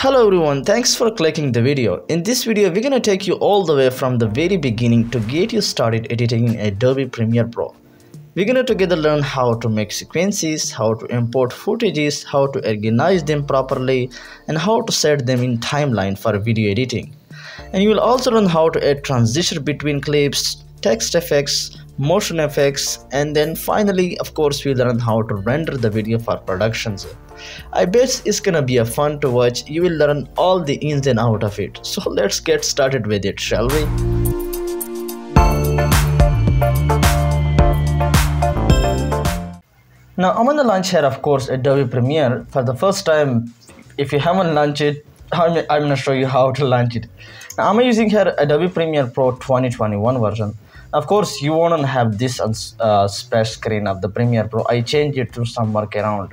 Hello everyone, thanks for clicking the video. In this video, we're gonna take you all the way from the very beginning to get you started editing in Adobe Premiere Pro. We're gonna together learn how to make sequences, how to import footages, how to organize them properly, and how to set them in timeline for video editing. And you will also learn how to add transition between clips, text effects, motion effects, and then finally, of course, we'll learn how to render the video for productions. I bet it's gonna be a fun to watch. You will learn all the ins and out of it. So let's get started with it, shall we? Now I'm gonna launch here, of course, Adobe Premiere for the first time. If you haven't launched it, I'm gonna show you how to launch it. Now I'm using here Adobe Premiere Pro 2021 version. Of course, you won't have this splash screen of the Premiere Pro. I changed it to some workaround.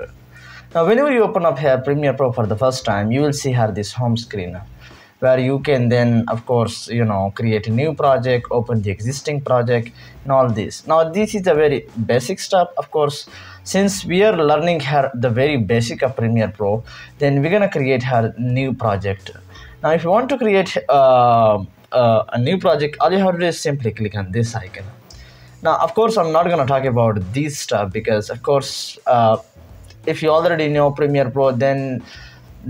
Now, whenever you open up here Premiere Pro for the first time, you will see here this home screen where you can then, of course, create a new project, open the existing project, and all this. Now, this is a very basic stuff. Of course, since we are learning here the very basic of Premiere Pro, then we're gonna create here new project. Now, if you want to create a new project, all you have to do is simply click on this icon. Now, of course, I'm not gonna talk about this stuff because, of course, if you already know Premiere Pro, then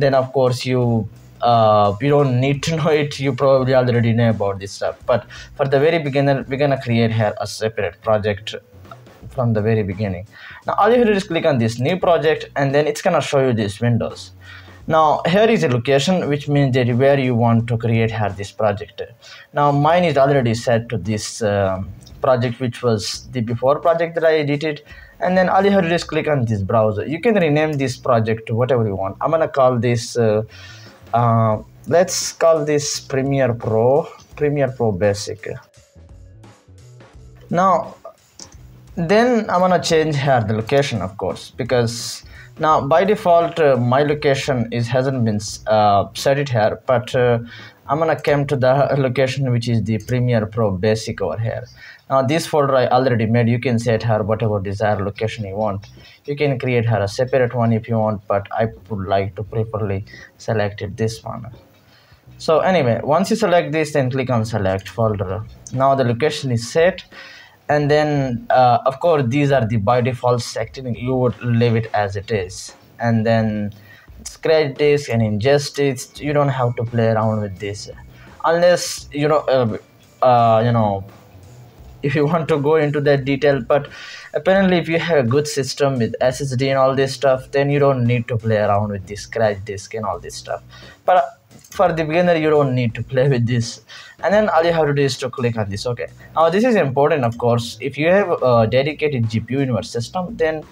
of course you don't need to know it. You probably already know about this stuff. But for the very beginner, we're gonna create here a separate project from the very beginning. Now all you have to do is click on this new project, and then it's gonna show you these windows. Now here is a location, which means that where you want to create here this project. Now mine is already set to this project, which was the before project that I edited. And then all you have to do is click on this browser. You can rename this project to whatever you want. I'm gonna call this let's call this Premiere Pro Basic. Now then I'm gonna change here the location, of course, because now by default my location hasn't been set it here, but I'm gonna come to the location which is the Premiere Pro Basic over here. Now this folder I already made. You can set here whatever desired location you want. You can create here a separate one if you want, but I would like to preferably select this one. So anyway, once you select this, then click on select folder. Now the location is set, and then of course these are the by default selected. You would leave it as it is, and then scratch this and ingest it. You don't have to play around with this unless if you want to go into that detail. But apparently if you have a good system with SSD and all this stuff, then you don't need to play around with this scratch disk and all this stuff. But for the beginner, you don't need to play with this. And then all you have to do is to click on this. Okay, now this is important, of course. If you have a dedicated GPU in your system, then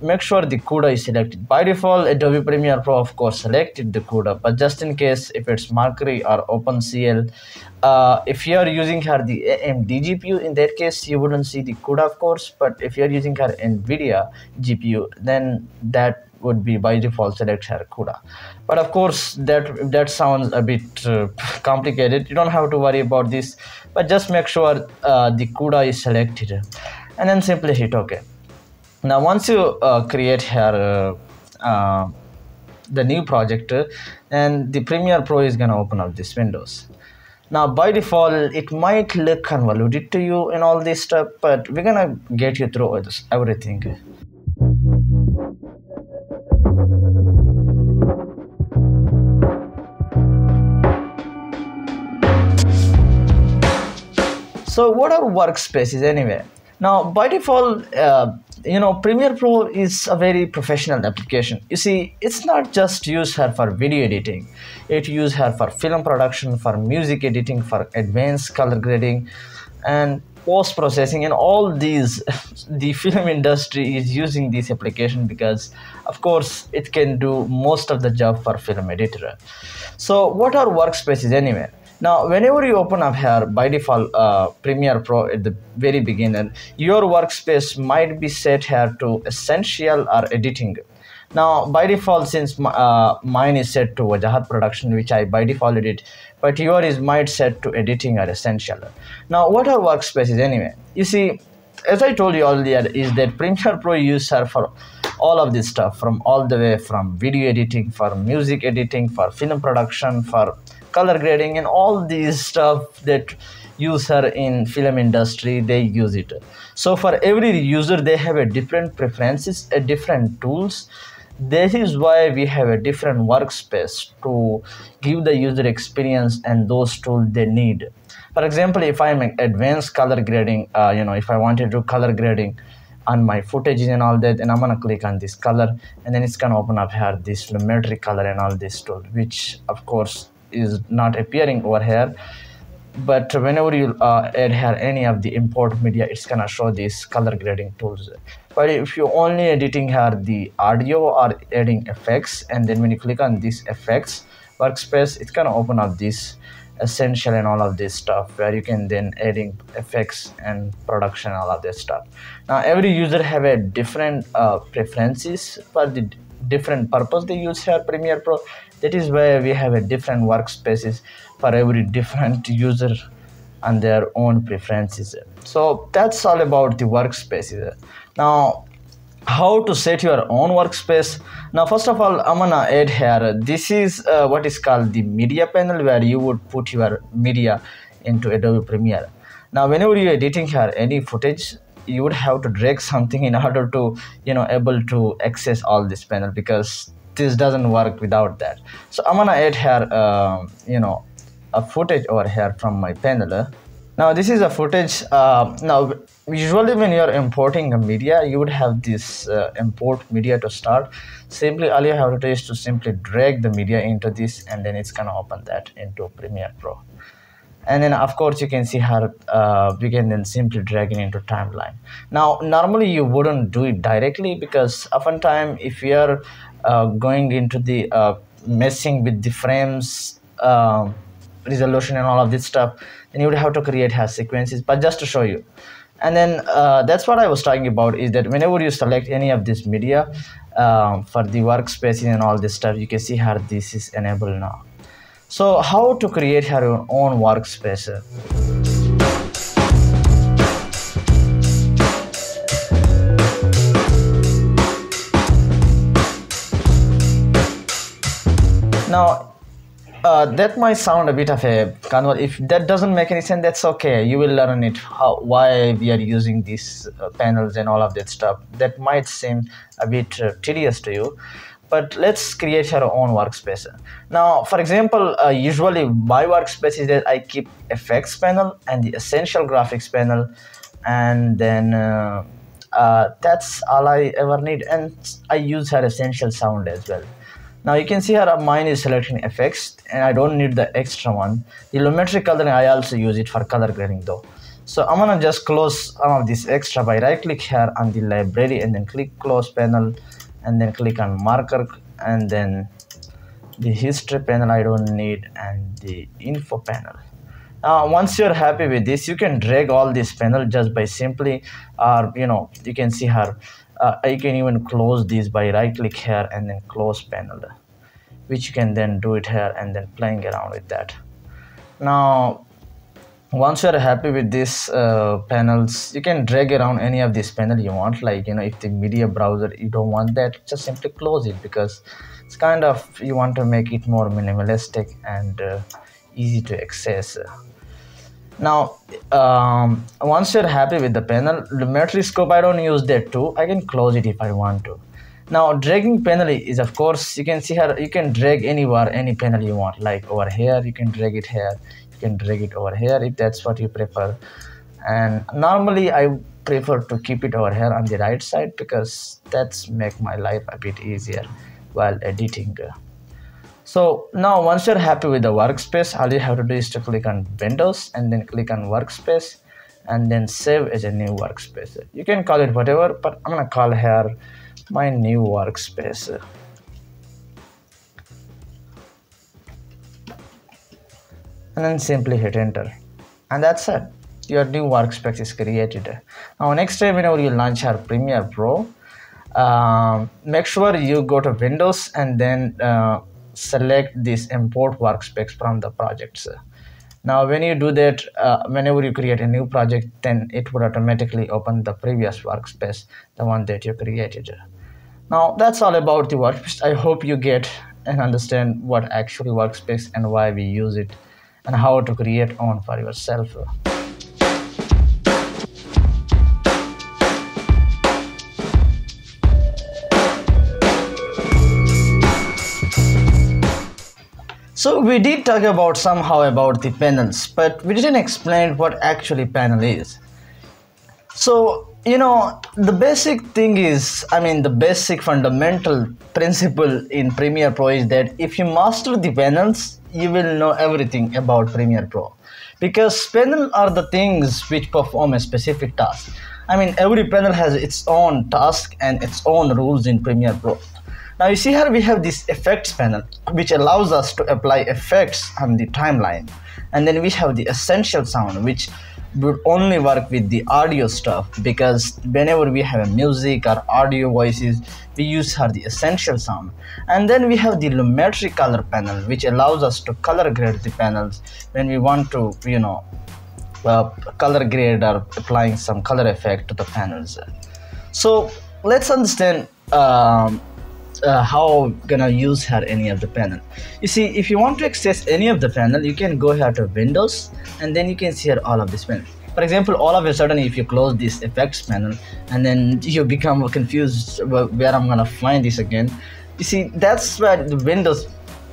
make sure the CUDA is selected. By default, Adobe Premiere Pro, of course, selected the CUDA, but just in case if it's Mercury or OpenCL, if you are using here the AMD GPU, in that case you wouldn't see the CUDA, of course. But if you are using here NVIDIA GPU, then that would be by default select here CUDA. But of course that sounds a bit complicated. You don't have to worry about this, but just make sure the CUDA is selected, and then simply hit OK. Now once you create here the new project, and the Premiere Pro is gonna open up these windows. Now by default it might look convoluted to you and all this stuff, but we're gonna get you through everything. So what are workspaces anyway? Now by default Premiere Pro is a very professional application. You see, it's not just used here for video editing. It's used here for film production, for music editing, for advanced color grading and post-processing, and all these. The film industry is using this application because of course it can do most of the job for film editor. So what are workspaces anyway? Now, whenever you open up here, by default, Premiere Pro at the very beginning, your workspace might be set here to essential or editing. Now, by default, since mine is set to Wajahat production, which I by default did, but yours might set to editing or essential. Now, what are workspaces anyway? You see, as I told you earlier, is that Premiere Pro user for all of this stuff, from all the way from video editing, for music editing, for film production, for color grading, and all these stuff that user in film industry they use it. So for every user they have a different preferences, a different tools. This is why we have a different workspace to give the user experience and those tools they need. For example, if I'm advanced color grading, if I want to do color grading on my footage and all that, and I'm gonna click on this color, and then it's gonna open up here this lumetri color and all this tool, which of course is not appearing over here. But whenever you add here any of the import media, it's gonna show these color grading tools. But if you're only editing here the audio or adding effects, and then when you click on this effects workspace, it's gonna open up this essential and all of this stuff where you can then adding effects and production, all of this stuff. Now every user have a different preferences for the different purpose they use here Premiere Pro. That is why we have a different workspaces for every different user and their own preferences. So that's all about the workspaces. Now how to set your own workspace. Now first of all, I'm gonna add here, this is what is called the media panel, where you would put your media into Adobe Premiere. Now whenever you're editing here any footage, you would have to drag something in order to able to access all this panel, because this doesn't work without that. So I'm gonna add here a footage over here from my panel. Now this is a footage. Now usually when you're importing a media, you would have this import media to start. Simply all you have to do is to simply drag the media into this, and then it's gonna open that into Premiere Pro. And then of course you can see how we can then simply drag it into timeline. Now normally you wouldn't do it directly, because oftentimes if you are going into the messing with the frames resolution and all of this stuff, then you would have to create hash sequences. But just to show you, and then that's what I was talking about, is that whenever you select any of this media for the workspace and all this stuff, you can see how this is enabled now. So how to create your own workspace? Now that might sound a bit of a convert. If that doesn't make any sense, that's okay. You will learn it, why we are using these panels and all of that stuff. That might seem a bit tedious to you, but let's create our own workspace. Now for example, usually my workspace is that I keep effects panel and the essential graphics panel, and then that's all I ever need, and I use her essential sound as well. Now you can see here mine is selecting effects, and I don't need the extra one. The lumetri color, I also use it for color grading though. So I'm gonna just close some of this extra by right click here on the library, and then click close panel, and then click on marker, and then the history panel I don't need, and the info panel. Once you're happy with this, you can drag all this panel just by simply, you can see here, you can even close these by right click here and then close panel, which you can then do it here and then playing around with that. Now once you're happy with these panels, you can drag around any of this panel you want. Like if the media browser you don't want that, just simply close it, because it's kind of, you want to make it more minimalistic and easy to access. Now once you're happy with the panel, lumetri scope I don't use that too. I can close it if I want to. Now dragging panel is, of course, you can see here, you can drag anywhere any panel you want. Like over here you can drag it here, you can drag it over here if that's what you prefer. And normally I prefer to keep it over here on the right side, because that's make my life a bit easier while editing. So now once you're happy with the workspace, all you have to do is to click on Windows and then click on Workspace, and then save as a new workspace. You can call it whatever, but I'm gonna call here my new workspace. And then simply hit enter, and that's it. Your new workspace is created. Now next time whenever you launch our Premiere Pro, make sure you go to Windows and then select this import workspace from the projects. Now when you do that, whenever you create a new project, then it would automatically open the previous workspace, the one that you created. Now that's all about the workspace. I hope you get and understand what actually workspace and why we use it and how to create one for yourself. So we did talk about somehow about the panels, but we didn't explain what actually panel is. So, the basic thing is, the basic fundamental principle in Premiere Pro is that if you master the panels, you will know everything about Premiere Pro. Because panels are the things which perform a specific task. Every panel has its own task and its own rules in Premiere Pro. Now you see here we have this effects panel which allows us to apply effects on the timeline, and then we have the essential sound which would only work with the audio stuff, because whenever we have a music or audio voices we use here the essential sound. And then we have the lumetri color panel which allows us to color grade the panels when we want to color grade or applying some color effect to the panels. So let's understand how gonna use here any of the panel. You see, if you want to access any of the panel, you can go here to Windows, and then you can see here all of this panel. For example, all of a sudden if you close this effects panel and then you become confused where I'm gonna find this again, you see that's where the Windows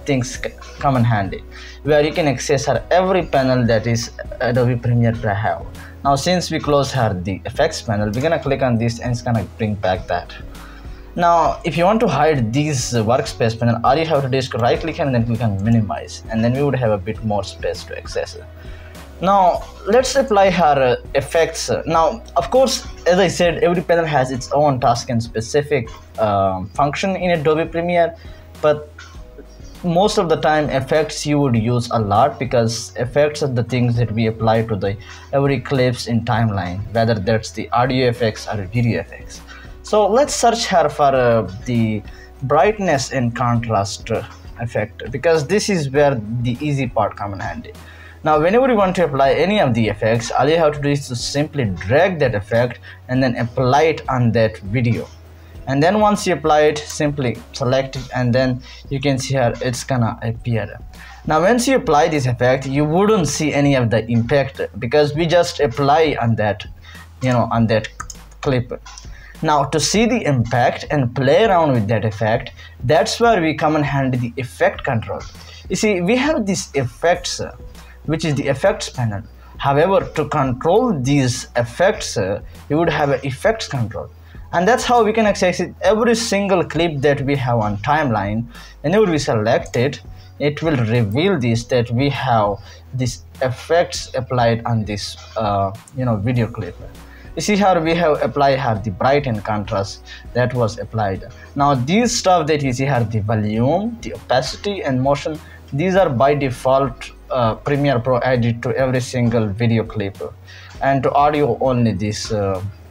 things come in handy, where you can access here every panel that is Adobe Premiere Pro have. Now since we close here the effects panel, we're gonna click on this and it's gonna bring back that. Now if you want to hide these workspace panel, all you have to do is right click and then click on minimize, and then we would have a bit more space to access it. Now let's apply here effects. Now of course, as I said, every panel has its own task and specific function in Adobe Premiere, but most of the time effects you would use a lot, because effects are the things that we apply to the every clips in timeline, whether that's the audio effects or video effects. So let's search here for the brightness and contrast effect, because this is where the easy part comes in handy. Now whenever you want to apply any of the effects, all you have to do is to simply drag that effect and then apply it on that video. And then once you apply it, simply select it, and then you can see here it's gonna appear. Now once you apply this effect, you wouldn't see any of the impact, because we just apply on that, on that clip. Now to see the impact and play around with that effect, that's where we come in handy the effect control. You see, we have these effects, which is the effects panel. However, to control these effects, you would have an effects control. And that's how we can access it. Every single clip that we have on timeline, whenever we select it, it will reveal this, that we have these effects applied on this video clip. You see here we have applied here the bright and contrast that was applied. Now these stuff that you see here, the volume, the opacity and motion, these are by default Premiere Pro added to every single video clip, and to audio only this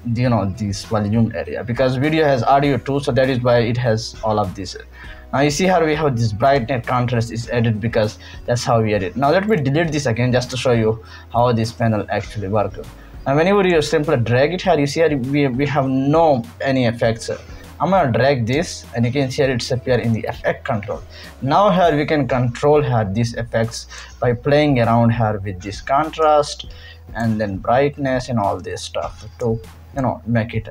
this volume area, because video has audio too, so that is why it has all of this. Now you see here we have this brightness contrast is added, because that's how we edit. Now let me delete this again just to show you how this panel actually works. And whenever you simply drag it here, you see here we have no any effects. I'm gonna drag this and you can see here it's appear in the effect control. Now here we can control here these effects by playing around here with this contrast and then brightness and all this stuff to make it.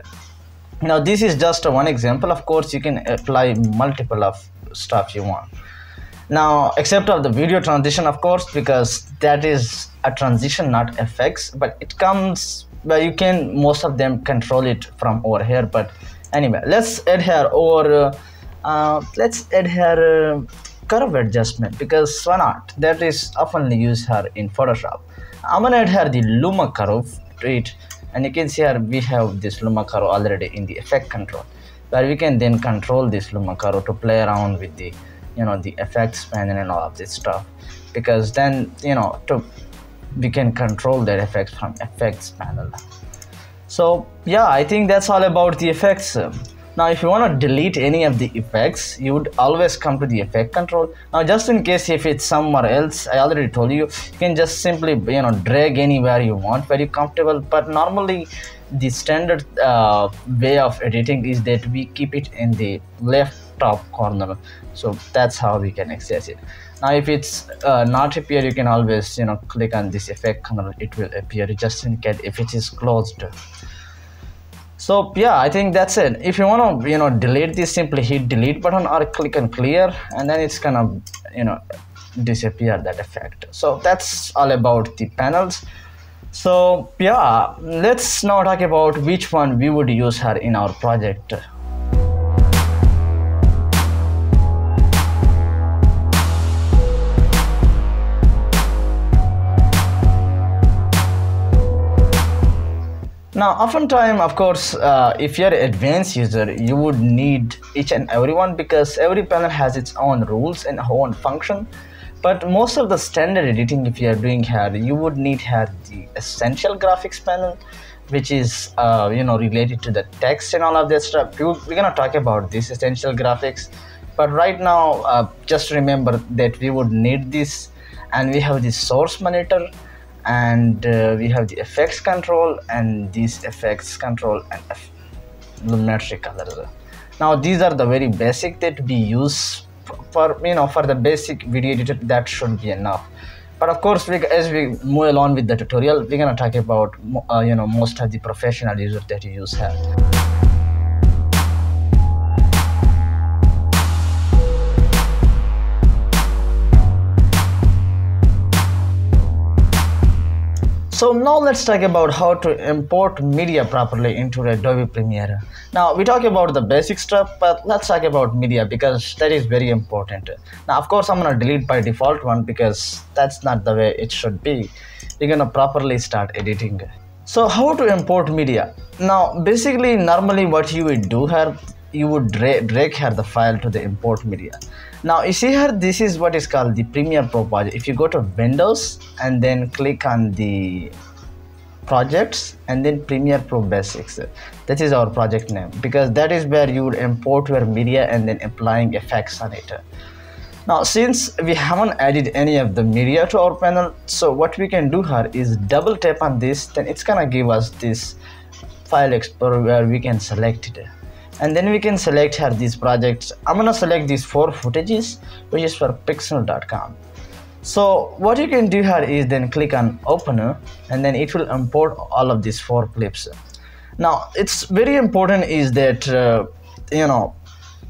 Now this is just one example. Of course you can apply multiple of stuff you want. Now except of the video transition, of course, because that is a transition, not effects, but it comes where you can most of them control it from over here. But anyway, let's add here curve adjustment, because why not? That is often used here in Photoshop. I'm gonna add here the luma curve to it, and you can see here we have this luma curve already in the effect control, where we can then control this luma curve to play around with the the effects panel and all of this stuff, because then we can control that effects from effects panel. So yeah, I think that's all about the effects. Now if you want to delete any of the effects, you would always come to the effect control. Now just in case if it's somewhere else, I already told you, you can just simply drag anywhere you want, very comfortable. But normally the standard way of editing is that we keep it in the left top corner, so that's how we can access it. Now if it's not appear, you can always click on this effect control, it will appear just in case if it is closed. So yeah, I think that's it. If you want to delete this, simply hit delete button or click on clear, and then it's gonna disappear that effect. So that's all about the panels. So yeah, let's now talk about which one we would use here in our project. Now oftentimes, of course, if you're an advanced user, you would need each and every one, because every panel has its own rules and own function. But most of the standard editing, if you are doing here, you would need here the essential graphics panel, which is related to the text and all of that stuff. We're gonna talk about this essential graphics, but right now just remember that we would need this. And we have the source monitor, and we have the effects control, and these effects control and luminosity color. Now these are the very basic that we use for the basic video editor. That should be enough. But of course, as we move along with the tutorial, we're gonna talk about most of the professional users that you use here. So now let's talk about how to import media properly into Adobe Premiere. Now we talk about the basic stuff, but let's talk about media, because that is very important. Now of course I'm gonna delete by default one, because that's not the way it should be. You're gonna properly start editing. So how to import media? Now basically, normally what you would do here, you would drag here the file to the import media. Now you see here, this is what is called the Premiere Pro project. If you go to Windows and then click on the projects and then Premiere Pro Basics, that is our project name, because that is where you would import your media and then applying effects on it. Now since we haven't added any of the media to our panel, so what we can do here is double tap on this, then it's gonna give us this file explorer where we can select it. And then we can select here these projects. I'm gonna select these 4 footages, which is for pixel.com. So what you can do here is then click on open, and then it will import all of these 4 clips. Now it's very important is that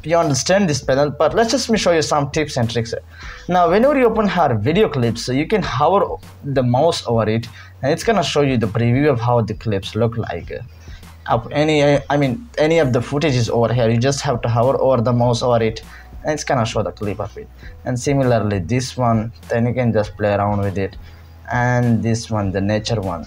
you understand this panel, but let's just show you some tips and tricks. Now whenever you open here video clips, you can hover the mouse over it, and it's gonna show you the preview of how the clips look like. Of any of the footages over here, you just have to hover over the mouse over it, and it's gonna show the clip of it. And similarly this one, then you can just play around with it, and this one, the nature one.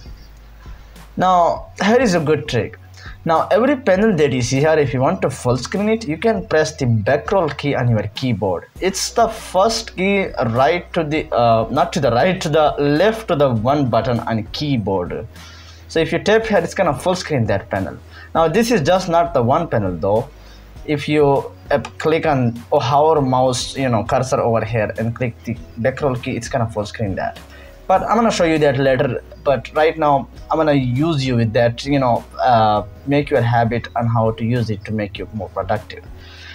Now here is a good trick. Now every panel that you see here, if you want to full screen it, you can press the back roll key on your keyboard. It's the first key right to the not to the right, to the left to the one button on keyboard. So if you tap here, it's gonna full screen that panel. Now this is just not the one panel though. If you click on or hover mouse cursor over here and click the back roll key, it's gonna full screen that. But I'm gonna show you that later. But right now I'm gonna use you with that, make your habit on how to use it to make you more productive.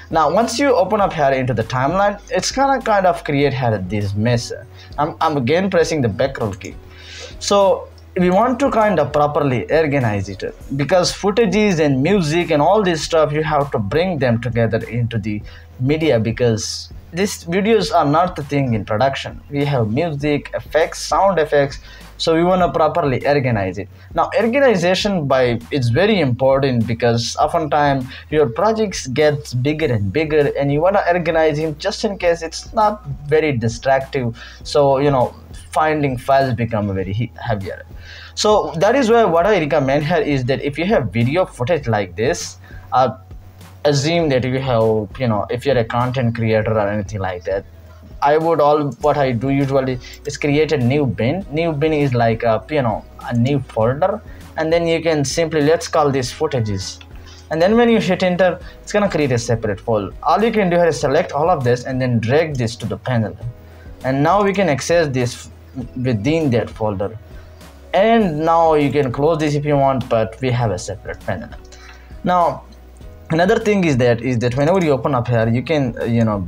Now once you open up here into the timeline, it's gonna kind of create here this mess. I'm again pressing the back roll key. So we want to kind of properly organize it, because footages and music and all this stuff, you have to bring them together into the media, because these videos are not the thing in production. We have music, effects, sound effects, so we want to properly organize it. Now organization it's very important, because oftentimes your projects gets bigger and bigger, and you want to organize it just in case it's not very distractive. So finding files become very heavier. So that is why what I recommend here is that if you have video footage like this, assume that you have, if you're a content creator or anything like that, what I do usually is create a new bin. New bin is like a new folder, and then you can simply, let's call this footages. and then when you hit enter, it's gonna create a separate folder. All you can do here is select all of this and then drag this to the panel, and now we can access this within that folder. And now you can close this if you want, but we have a separate panel. Now another thing is that whenever you open up here, you can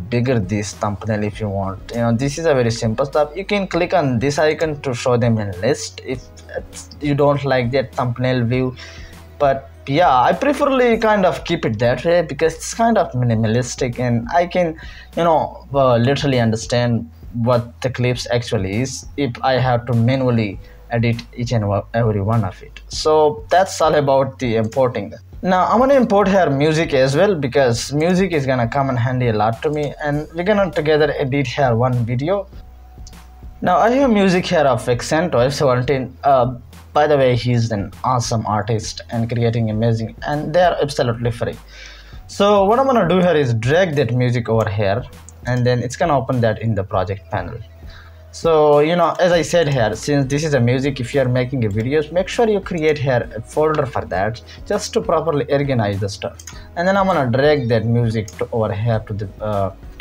bigger this thumbnail if you want. This is a very simple stuff. You can click on this icon to show them a list if you don't like that thumbnail view, but yeah, I preferably kind of keep it that way because it's kind of minimalistic, and I can literally understand what the clips actually is if I have to manually edit each and every one of it. So that's all about the importing. Now I'm gonna import here music as well, because music is gonna come in handy a lot to me, and we're gonna together edit here one video. Now I have music here of Accent 17. By the way, he's an awesome artist and creating amazing, and they are absolutely free. So what I'm gonna do here is drag that music over here, and then it's gonna open that in the project panel. So as I said here, since this is a music, if you're making a videos, make sure you create here a folder for that, just to properly organize the stuff. And then I'm gonna drag that music over here to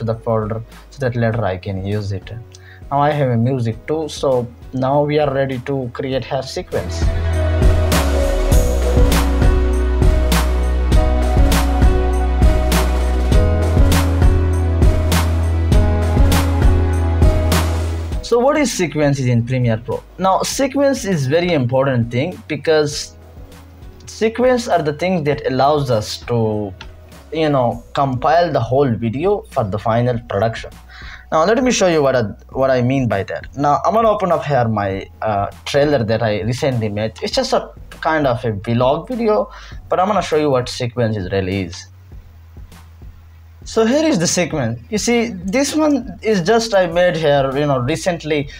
the folder, so that later I can use it. Now I have a music too, so now we are ready to create her sequence. So what is sequences in Premiere Pro? Now sequence is very important thing, because sequence are the things that allows us to compile the whole video for the final production. Now let me show you what I mean by that. Now I'm gonna open up here my trailer that I recently made. It's just a kind of a vlog video, but I'm gonna show you what sequence really is. So here is the sequence. You see, this one is just I made here recently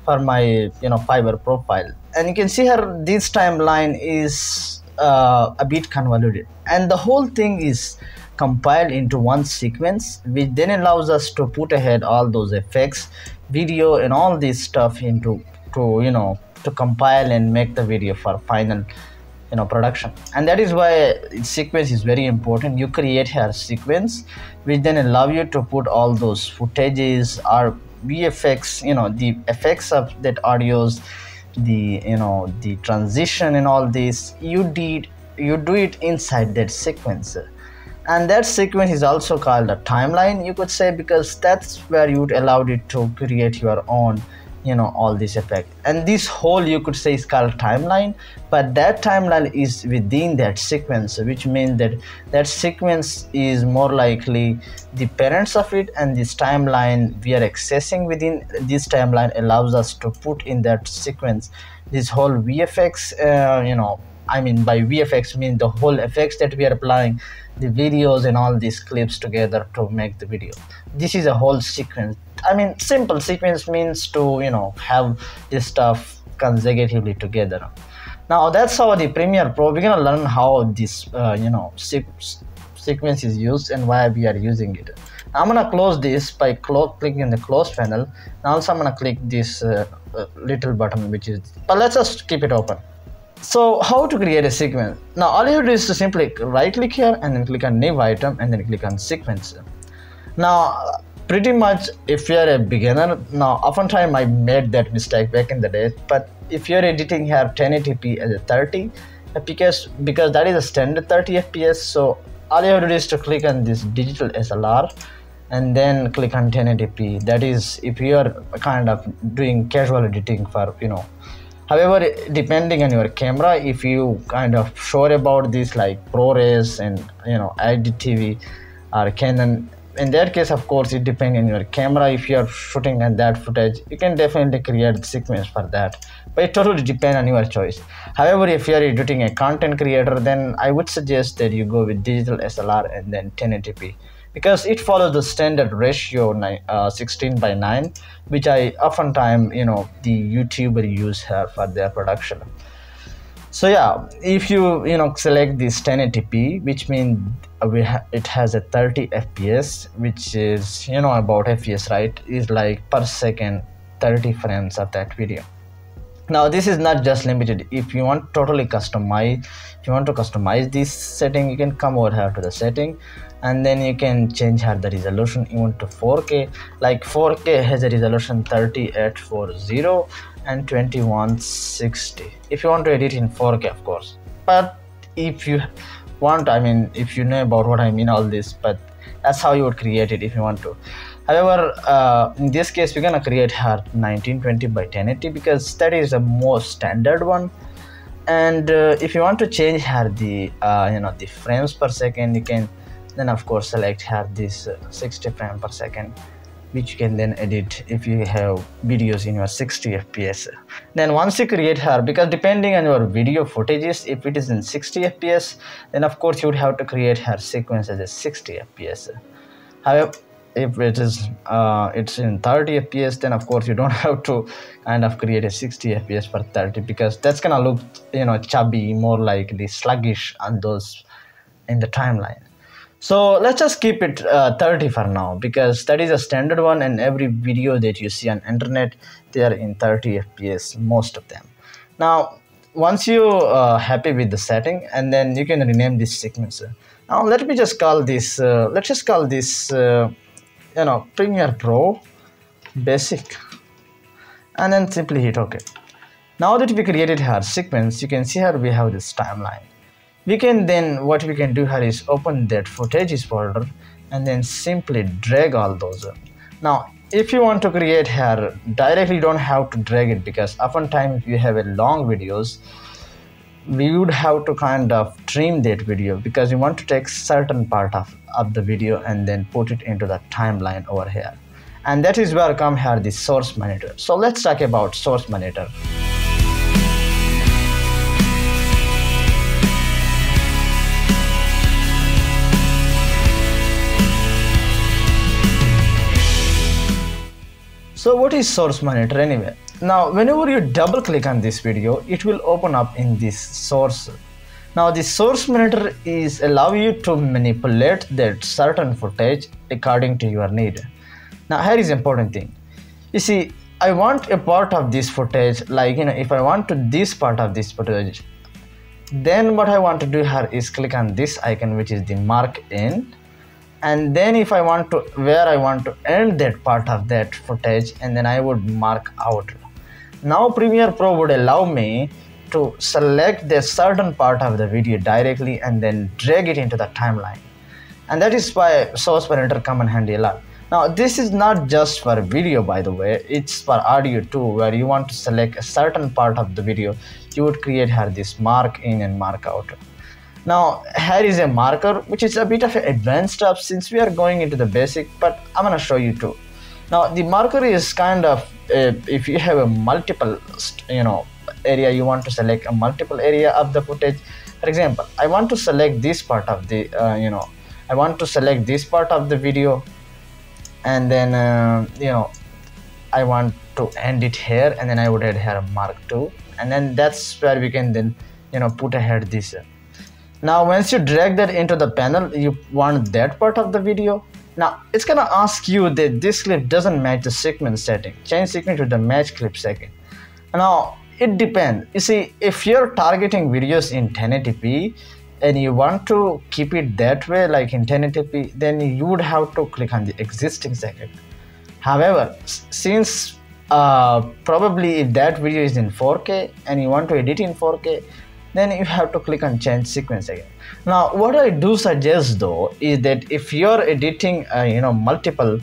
for my Fiverr profile, and you can see here this timeline is a bit convoluted, and the whole thing is compiled into one sequence, which then allows us to put ahead all those effects, video, and all this stuff into to compile and make the video for final production. And that is why sequence is very important. You create here sequence, which then allow you to put all those footages or VFX, the effects of that audios, the transition and all this. You do it inside that sequence. And that sequence is also called a timeline, you could say, because that's where you allowed it to create your own all this effect. And this whole, you could say, is called timeline, but that timeline is within that sequence, which means that sequence is more likely the parents of it, and this timeline we are accessing within this timeline allows us to put in that sequence this whole VFX. I mean by VFX mean the whole effects that we are applying, the videos and all these clips together to make the video. This is a whole sequence. I mean, simple sequence means to have this stuff consecutively together. Now that's how the Premiere Pro, we're gonna learn how this sequence is used and why we are using it. I'm gonna close this by clicking in the close panel, and also I'm gonna click this little button, which is, but let's just keep it open. So how to create a sequence? Now all you have to do is to simply right click here and then click on new item and then click on sequence. Now pretty much if you're a beginner, now oftentimes I made that mistake back in the day, but if you're editing here 1080p as a 30 because that is a standard 30 fps, so all you have to do is to click on this digital SLR and then click on 1080p. That is if you're kind of doing casual editing for However, depending on your camera, if you kind of sure about this like ProRes and IDTV or Canon, in that case, of course, it depends on your camera. If you are shooting on that footage, you can definitely create the sequence for that, but it totally depends on your choice. However, if you are editing a content creator, then I would suggest that you go with digital SLR and then 1080p, because it follows the standard ratio 16:9, which I oftentimes the YouTuber use here for their production. So yeah, if you select this 1080p, which means it has a 30 fps, which is about fps, right, is like per second 30 frames of that video. Now this is not just limited. If you want totally customize, if you want to customize this setting, you can come over here to the setting, and then you can change here the resolution even to 4K. Like 4K has a resolution 3840 and 2160 if you want to edit in 4K, of course. But if you want, I mean, if you know about what I mean all this, but that's how you would create it if you want to. However, in this case we're gonna create her 1920 by 1080 because that is the most standard one. And if you want to change her the the frames per second, you can then of course select her this 60 frame per second, which you can then edit if you have videos in your 60 fps. Then once you create her, because depending on your video footages, if it is in 60 fps, then of course you would have to create her sequence as a 60 fps. However, if it is it's in 30 fps, then of course you don't have to kind of create a 60 fps for 30, because that's gonna look chubby, more like the sluggish on those in the timeline. So let's just keep it 30 for now, because that is a standard one, and every video that you see on internet, they are in 30 fps, most of them. Now once you happy with the setting, and then you can rename this sequence. Now let me just call this let's just call this Premiere Pro Basic, and then simply hit OK. Now that we created her sequence, you can see here we have this timeline. We can then, what we can do here is open that footages folder and then simply drag all those. Now if you want to create here directly, you don't have to drag it, because oftentimes if you have a long videos, we would have to kind of trim that video, because you want to take certain part of the video and then put it into the timeline over here. And that is where come here the source monitor. So let's talk about source monitor. So what is source monitor anyway? Now whenever you double click on this video, it will open up in this source. Now the source monitor is allow you to manipulate that certain footage according to your need. Now here is important thing. You see, I want a part of this footage, like if I want to this part of this footage, then what I want to do here is click on this icon, which is the mark in. And then if I want to, where I want to end that part of that footage, and then I would mark out. Now Premiere Pro would allow me to select the certain part of the video directly and then drag it into the timeline. And that is why source monitor come in handy a lot. Now this is not just for video, by the way, it's for audio too, where you want to select a certain part of the video, you would create here this mark in and mark out. Now here is a marker, which is a bit of an advanced stuff since we are going into the basic, but I'm gonna show you too. Now the marker is kind of if you have a multiple area, you want to select a multiple area of the footage. For example, I want to select this part of the I want to select this part of the video, and then I want to end it here, and then I would add here mark 2, and then that's where we can then put ahead this. Now once you drag that into the panel, you want that part of the video. Now it's gonna ask you that this clip doesn't match the sequence setting. Change sequence to the match clip setting. Now it depends. You see, if you're targeting videos in 1080p and you want to keep it that way, like in 1080p, then you would have to click on the existing setting. However, since probably if that video is in 4K and you want to edit in 4K, then you have to click on change sequence again. Now what I do suggest though is that if you're editing multiple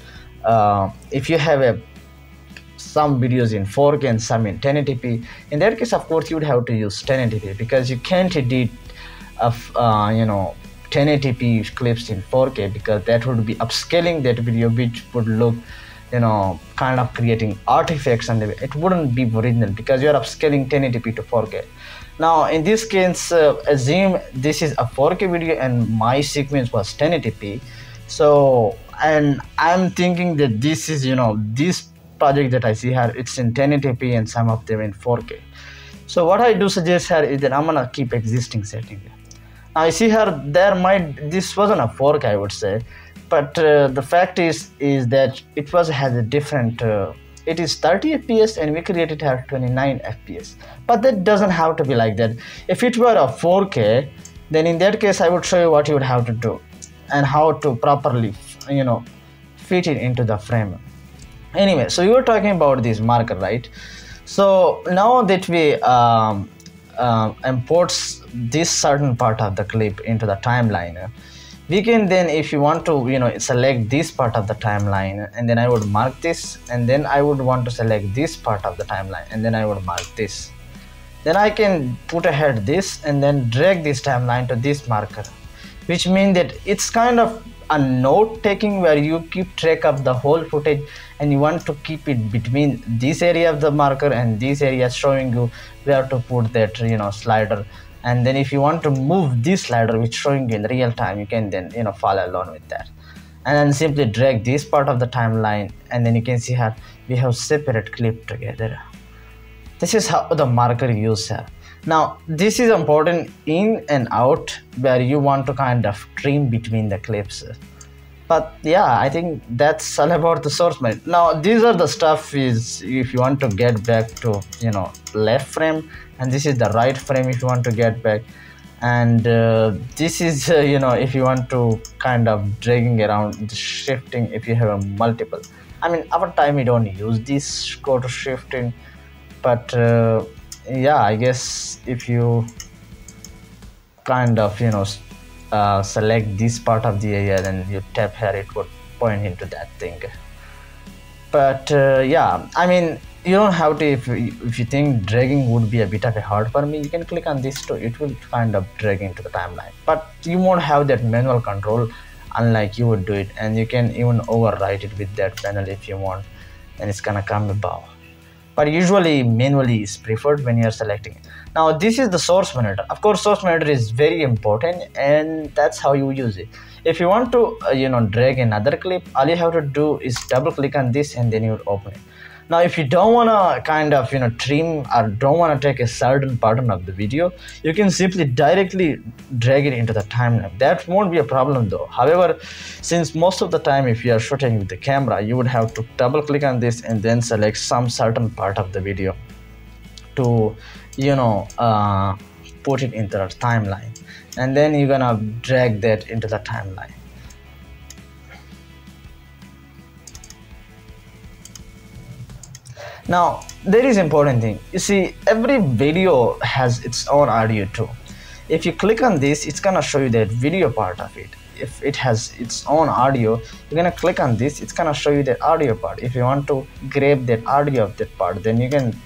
if you have some videos in 4K and some in 1080p, in that case of course you would have to use 1080p, because you can't edit 1080p clips in 4K, because that would be upscaling that video, which would look kind of creating artifacts, and it wouldn't be original because you are upscaling 1080p to 4K. Now in this case, assume this is a 4K video and my sequence was 1080p. So, and I'm thinking that this is this project that I see here, it's in 1080p and some of them in 4K. So what I do suggest here is that I'm gonna keep existing setting. Now I see here this wasn't a 4K, I would say, but the fact is that it has a different it is 30 fps and we create it at 29 fps. But that doesn't have to be like that. If it were a 4K, then in that case I would show you what you would have to do and how to properly fit it into the frame. Anyway, so you were talking about this marker, right? So now that we imports this certain part of the clip into the timeline, we can then, if you want to select this part of the timeline, and then I would mark this, and then I would want to select this part of the timeline, and then I would mark this. Then I can put ahead this and then drag this timeline to this marker, which means that it's kind of a note taking where you keep track of the whole footage, and you want to keep it between this area of the marker and this area, showing you where to put that slider. And then if you want to move this slider, which showing you in real time, you can then follow along with that, and then simply drag this part of the timeline, and then you can see how we have separate clip together. This is how the marker used here. Now this is important in and out where you want to kind of trim between the clips. But yeah, I think that's all about the source mode. Now these are the stuff is if you want to get back to left frame, and this is the right frame if you want to get back, and this is if you want to kind of dragging around, shifting if you have a multiple. I mean, over time we don't use this go to shifting, but yeah, I guess if you kind of select this part of the area, then you tap here, it would point into that thing. But yeah, I mean, you don't have to, if you think dragging would be a bit of a hard for me, you can click on this too, it will kind of drag into the timeline, but you won't have that manual control unlike you would do it, and you can even overwrite it with that panel if you want, and it's gonna come above. But usually manually is preferred when you are selecting it. Now this is the source monitor. Of course, source monitor is very important, and that's how you use it. If you want to drag another clip, all you have to do is double click on this, and then you would open it. Now if you don't want to kind of trim or don't want to take a certain pattern of the video, you can simply directly drag it into the timeline. That won't be a problem though. However, since most of the time if you are shooting with the camera, you would have to double click on this and then select some certain part of the video to put it into the timeline, and then you're gonna drag that into the timeline. Now there is important thing, you see, every video has its own audio too. If you click on this, it's gonna show you that video part of it. If it has its own audio, you're gonna click on this, it's gonna show you the audio part. If you want to grab that audio of that part, then you can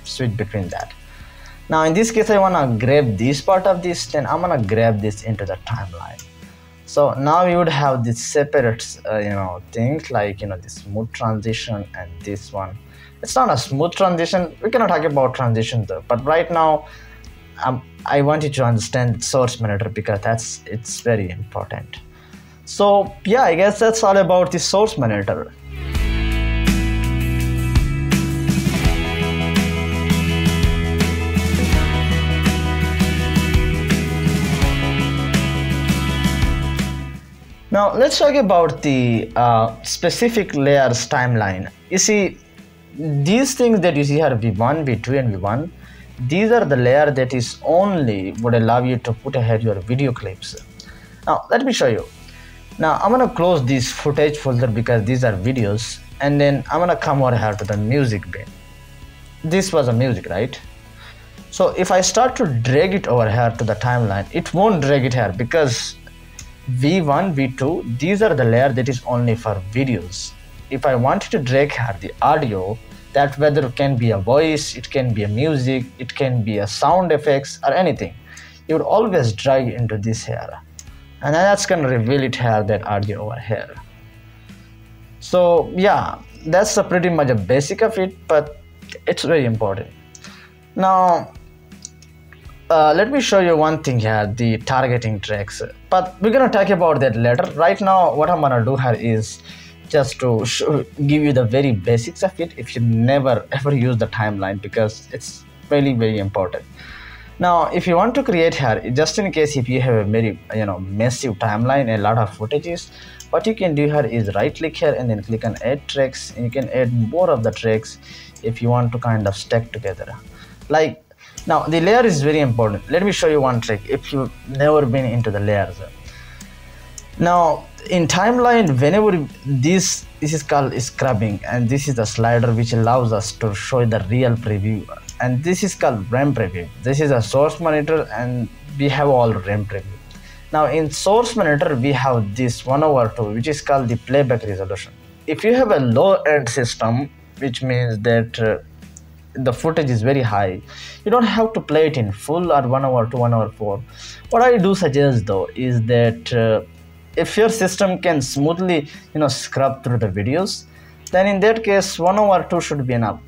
switch between that. Now in this case I want to grab this part of this, then I'm gonna grab this into the timeline. So now you would have this separate things like this smooth transition and this one. It's not a smooth transition, we cannot talk about transition though, but right now I want you to understand source monitor because it's very important. So yeah, I guess that's all about the source monitor. Now let's talk about the specific layers timeline. You see, these things that you see here, V1, V2 and V1, these are the layer that is only would allow you to put ahead your video clips. Now let me show you. Now I'm gonna close this footage folder because these are videos, and then I'm gonna come over here to the music bin. This was a music, right? So if I start to drag it over here to the timeline, it won't drag it here because V1, V2, these are the layer that is only for videos. If I wanted to drag here the audio, that whether it can be a voice, it can be a music, it can be a sound effects or anything, you would always drag into this here, and then that's gonna reveal it here, that audio over here. So yeah, that's pretty much a basic of it, but it's very important. Now let me show you one thing here, the targeting tracks, but we're gonna talk about that later. Right now what I'm gonna do here is just to give you the very basics of it if you never ever use the timeline, because it's really very important. Now, if you want to create here, just in case if you have a very massive timeline, a lot of footages, what you can do here is right click here and then click on add tracks, and you can add more of the tracks if you want to kind of stack together. Like now, the layer is very important. Let me show you one trick if you've never been into the layers. Now in timeline, whenever this is called scrubbing, and this is the slider which allows us to show the real preview, and this is called RAM preview. This is a source monitor and we have all RAM preview. Now in source monitor we have this 1/2 which is called the playback resolution. If you have a low end system, which means that the footage is very high, you don't have to play it in full or 1/2, 1/4. What I do suggest though is that if your system can smoothly scrub through the videos, then in that case 1/2 should be enough.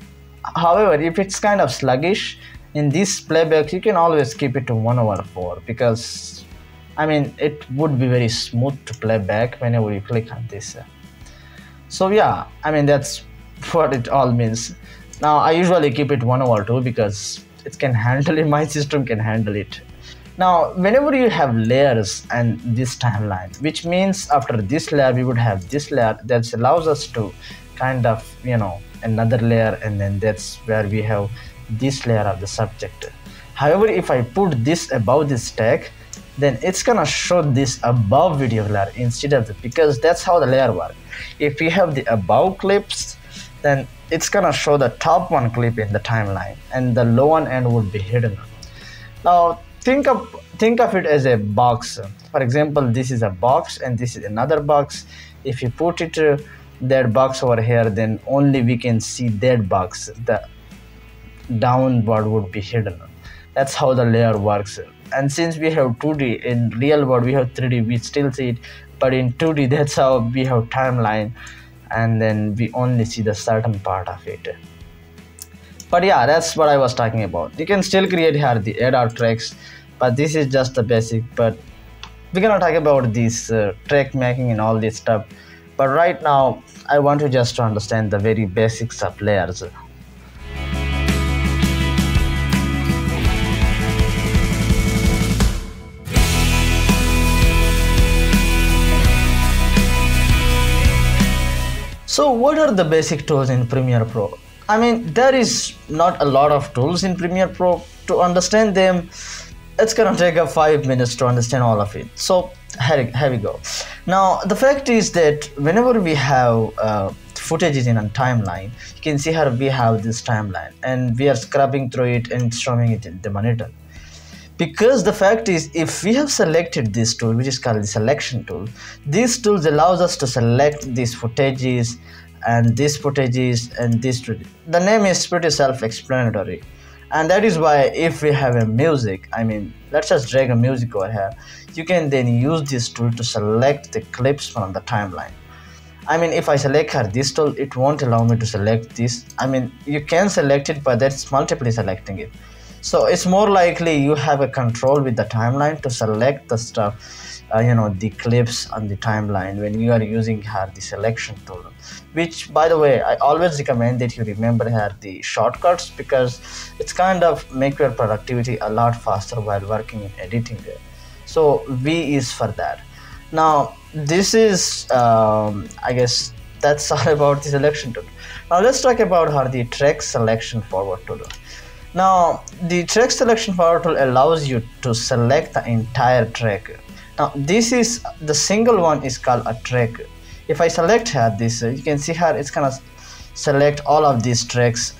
However, if it's kind of sluggish in this playback, you can always keep it to 1/4, because it would be very smooth to play back whenever you click on this. So yeah, that's what it all means. Now I usually keep it 1/2 because it can handle it, my system can handle it. Now whenever you have layers and this timeline, which means after this layer we would have this layer that allows us to kind of another layer, and then that's where we have this layer of the subject. However, if I put this above this tag, then it's gonna show this above video layer instead of because that's how the layer works. If we have the above clips, then it's gonna show the top one clip in the timeline and the low one end would be hidden. Now think of it as a box. For example, this is a box and this is another box. If you put it that box over here, then only we can see that box. The downward would be hidden. That's how the layer works. And since we have 2D, in real world we have 3D, we still see it, but in 2D that's how we have timeline, and then we only see the certain part of it. But yeah, that's what I was talking about. You can still create here the add tracks, but this is just the basic. But we're gonna talk about this track making and all this stuff. But right now I want you just to understand the very basics of layers. So what are the basic tools in Premiere Pro? There is not a lot of tools in Premiere Pro. To understand them, it's gonna take 5 minutes to understand all of it. So here we go. Now the fact is that whenever we have footages in a timeline, you can see here we have this timeline and we are scrubbing through it and showing it in the monitor. Because the fact is, if we have selected this tool, which is called the selection tool, these tools allows us to select these footages and these footages and this. The name is pretty self-explanatory, and that is why if we have a music, let's just drag a music over here, you can then use this tool to select the clips from the timeline. If I select here this tool, it won't allow me to select this. You can select it, but that's multiply selecting it. So it's more likely you have a control with the timeline to select the stuff, the clips on the timeline when you are using here the selection tool. Which, by the way, I always recommend that you remember here the shortcuts, because it's kind of make your productivity a lot faster while working in editing there. So V is for that. Now this is, I guess that's all about the selection tool. Now let's talk about how the track selection forward tool. Now the track selection forward tool allows you to select the entire track. Now this is the single one is called a track. If I select here this, you can see here it's gonna select all of these tracks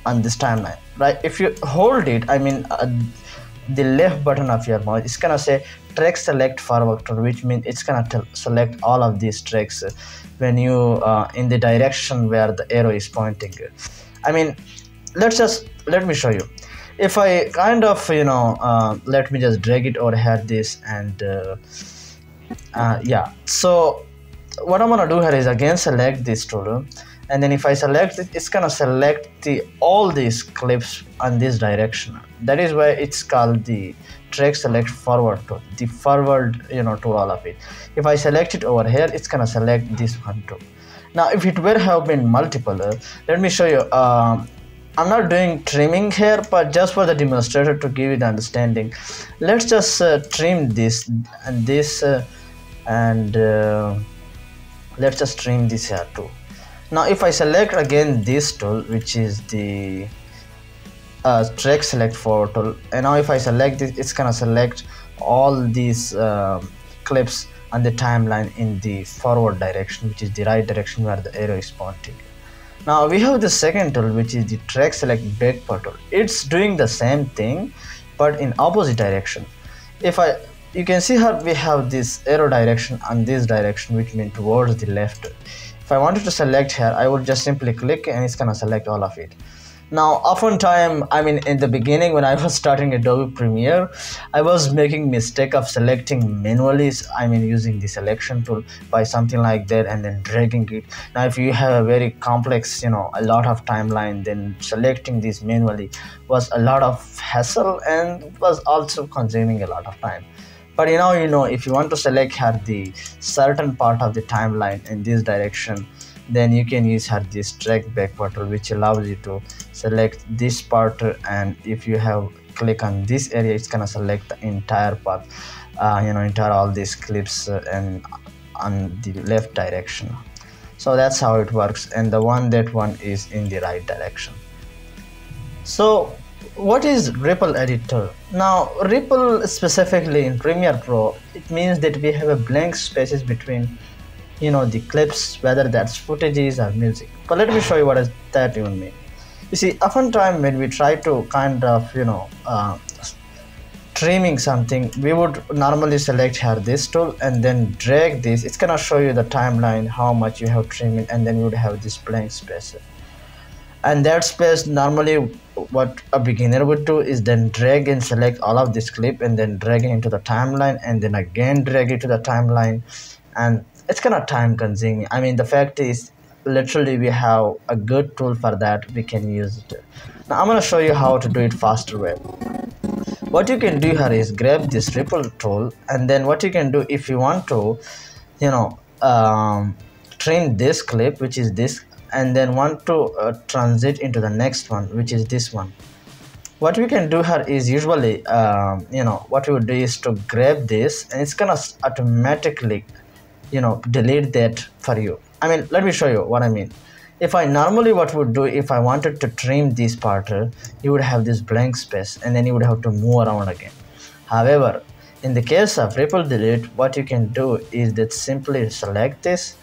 on this timeline, right? If you hold it, the left button of your mouse, it's gonna say track select forward tool, which means it's gonna select all of these tracks when you in the direction where the arrow is pointing. Let me show you. If I kind of let me just drag it over here this, and yeah, so what I'm gonna do here is again select this tool, and then if I select it, it's gonna select all these clips on this direction. That is why it's called the track select forward tool, the forward tool, all of it. If I select it over here, it's gonna select this one too. Now if it were have been multiple, let me show you. I'm not doing trimming here, but just for the demonstrator to give you the understanding, let's just trim this and this and let's just trim this here too. Now if I select again this tool, which is the track select for tool, and now if I select this, it's gonna select all these clips on the timeline in the forward direction, which is the right direction where the arrow is pointing. Now we have the second tool, which is the track select backward tool. It's doing the same thing but in opposite direction. You can see here we have this arrow direction and this direction, which means towards the left. If I wanted to select here, I would just simply click and it's gonna select all of it. Now oftentimes, I mean, in the beginning when I was starting Adobe Premiere, I was making mistake of selecting manually, I mean using the selection tool by something like that and then dragging it. Now if you have a very complex, a lot of timeline, then selecting this manually was a lot of hassle and was also consuming a lot of time. But if you want to select here the certain part of the timeline in this direction, then you can use here this track backward tool, which allows you to select this part, and if you have click on this area, it's gonna select the entire part, entire all these clips and on the left direction. So that's how it works, and that one is in the right direction. So what is ripple editor? Now ripple specifically in Premiere Pro, it means that we have a blank spaces between the clips, whether that's footages or music. But let me show you what does that even mean. You see, oftentimes when we try to kind of trimming something, we would normally select here this tool and then drag this. It's gonna show you the timeline, how much you have trimmed, and then you would have this blank space. And that space, normally what a beginner would do is then drag and select all of this clip and then drag it into the timeline and then again drag it to the timeline, and it's kind of time consuming. I mean, the fact is literally we have a good tool for that. We can use it. Now I'm going to show you how to do it faster way. What you can do here is grab this ripple tool, and then what you can do, if you want to trim this clip, which is this, and then want to transit into the next one, which is this one, what we can do here is usually what we would do is to grab this, and it's gonna automatically delete that for you. I mean, let me show you what I mean. If I normally what would do, if I wanted to trim this part, you would have this blank space and then you would have to move around again. However, in the case of ripple delete, what you can do is that simply select this,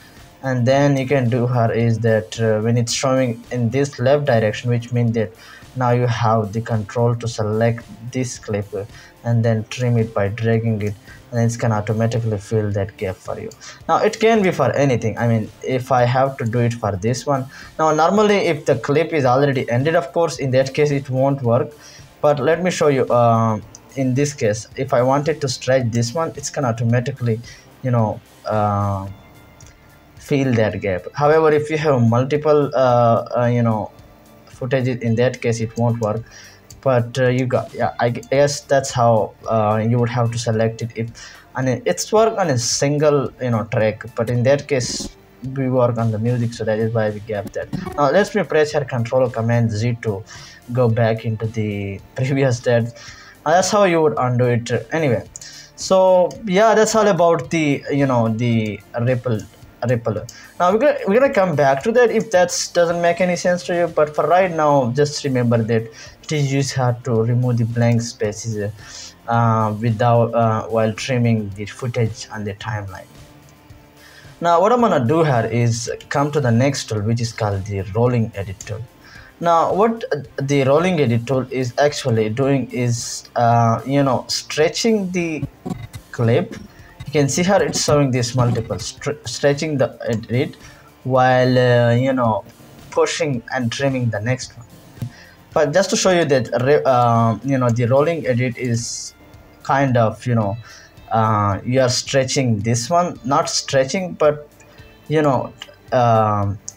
and then you can do here is that when it's showing in this left direction, which means that now you have the control to select this clip and then trim it by dragging it, and it's can automatically fill that gap for you. Now it can be for anything. I mean, if I have to do it for this one, now normally if the clip is already ended, of course in that case it won't work, but let me show you. In this case, if I wanted to stretch this one, it's can automatically fill that gap. However, if you have multiple footage, in that case it won't work. But I guess that's how you would have to select it. And it's work on a single track, but in that case we work on the music, so that is why we gap that. Now let me press here Control Command Z to go back into the previous state. That's how you would undo it anyway. So yeah, that's all about the the ripple. Now we're gonna come back to that if that doesn't make any sense to you, but for right now just remember that it is used how to remove the blank spaces without while trimming the footage on the timeline. Now what I'm gonna do here is come to the next tool, which is called the rolling edit tool. Now what the rolling edit tool is actually doing is stretching the clip. You can see here it's showing this multiple stretching the edit while pushing and trimming the next one. But just to show you that the rolling edit is kind of you are stretching this one, not stretching, but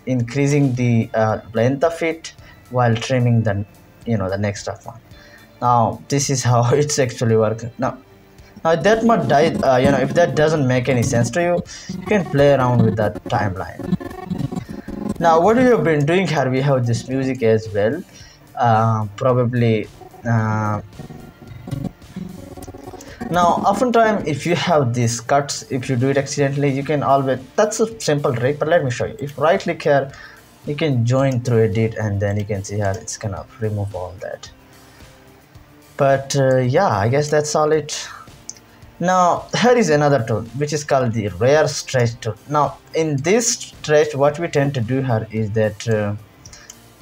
increasing the length of it while trimming the the next one. Now this is how it's actually working. Now that might die, if that doesn't make any sense to you, you can play around with that timeline. Now what we have been doing here, we have this music as well, probably now oftentimes if you have these cuts, if you do it accidentally, you can always, that's a simple trick, but let me show you. If right click here, you can join through edit, and then you can see here it's gonna remove all that. But yeah, I guess that's all it. Now here is another tool which is called the rare stretch tool. Now in this stretch, what we tend to do here is that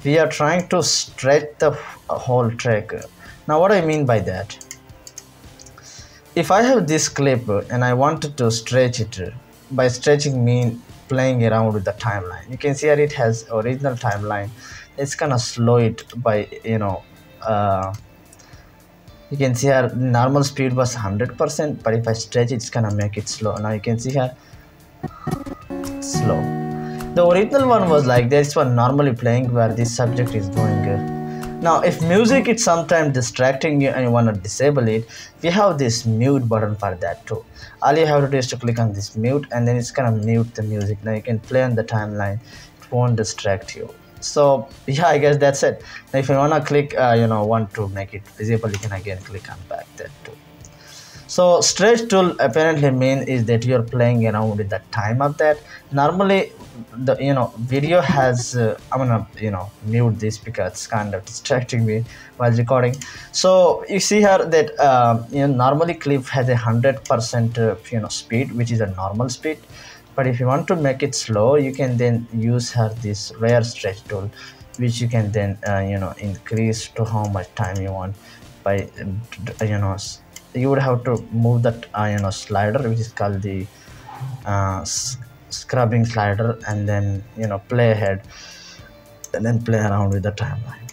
we are trying to stretch the whole track. Now what I mean by that, if I have this clip and I wanted to stretch it, by stretching mean playing around with the timeline, you can see here it has original timeline. It's gonna slow it by, you can see here normal speed was 100%, but if I stretch it, it's gonna make it slow. Now you can see here slow. The original one was like this one normally playing where this subject is going. Now if music is sometimes distracting you and you want to disable it, we have this mute button for that too. All you have to do is to click on this mute, and then it's gonna mute the music. Now you can play on the timeline, it won't distract you. So yeah, I guess that's it. Now if you wanna click want to make it visible, you can again click on back that too. So stretch tool apparently mean is that you're playing around with the time of that. Normally the video has I'm gonna mute this because it's kind of distracting me while recording. So you see here that normally clip has 100% speed, which is a normal speed. But if you want to make it slow, you can then use here this rare stretch tool, which you can then increase to how much time you want by you would have to move that slider, which is called the scrubbing slider, and then play ahead and then play around with the timeline.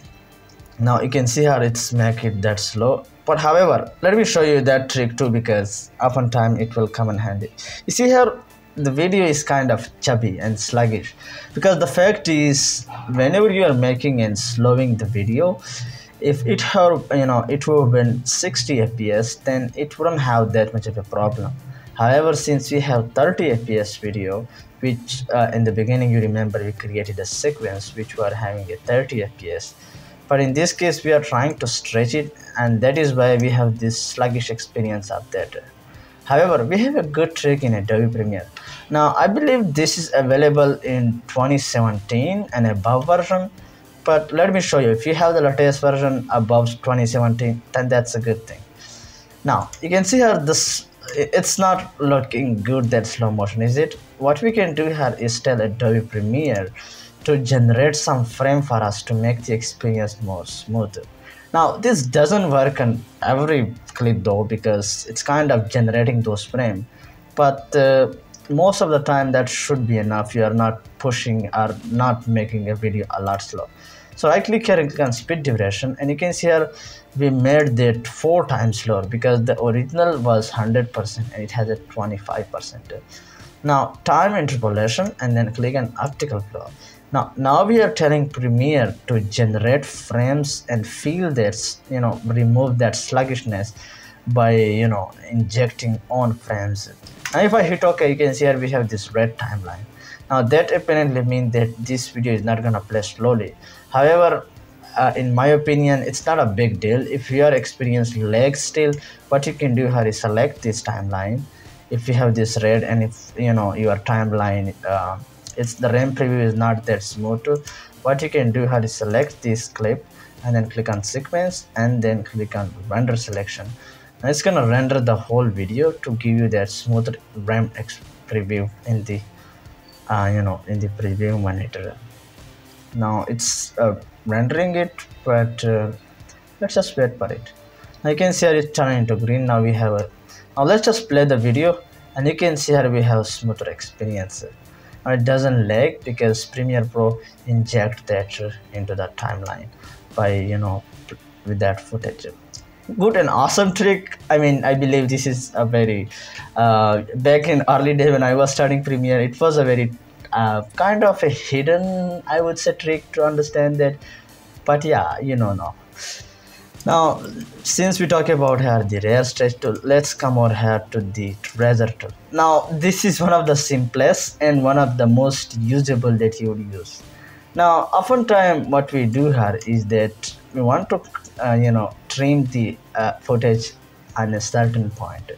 Now you can see how it's make it that slow. But however, let me show you that trick too, because oftentimes it will come in handy. You see here the video is kind of chubby and sluggish, because the fact is whenever you are making and slowing the video, if it have it would have been 60 fps, then it wouldn't have that much of a problem. However, since we have 30 fps video, which in the beginning you remember we created a sequence which were having a 30 fps, but in this case we are trying to stretch it, and that is why we have this sluggish experience of that. However, we have a good trick in Adobe Premiere. Now I believe this is available in 2017 and above version, but let me show you. If you have the latest version above 2017, then that's a good thing. Now you can see here this, it's not looking good, that slow motion, is it? What we can do here is tell Adobe Premiere to generate some frame for us to make the experience more smooth. Now this doesn't work on every clip though, because it's kind of generating those frames, but most of the time that should be enough. You are not pushing or not making a video a lot slow. So I click here and click on speed duration, and you can see here we made that 4 times slower, because the original was 100% and it has a 25%. Now time interpolation, and then click on optical flow. Now we are telling Premiere to generate frames and feel that, remove that sluggishness by injecting on frames. Now if I hit OK, you can see here we have this red timeline. Now that apparently means that this video is not gonna play slowly. However, in my opinion, it's not a big deal. If you are experiencing lag still, what you can do here is select this timeline. If you have this red, and if your timeline it's the RAM preview is not that smooth, what you can do here is select this clip and then click on sequence and then click on render selection. Now it's gonna render the whole video to give you that smooth RAM preview in the in the preview monitor. Now it's rendering it, but let's just wait for it. Now you can see here it turned into green. Now we have a, now let's just play the video, and you can see here we have smoother experience. Now it doesn't lag because Premiere Pro inject that into the timeline by with that footage. Good and awesome trick. I mean, I believe this is a very back in early day when I was studying Premiere, it was a very kind of a hidden, I would say, trick to understand that. But yeah, now since we talk about here the rare stretch tool, let's come over here to the treasure tool. Now this is one of the simplest and one of the most usable that you would use. Now oftentimes what we do here is that we want to trim the footage at a certain point.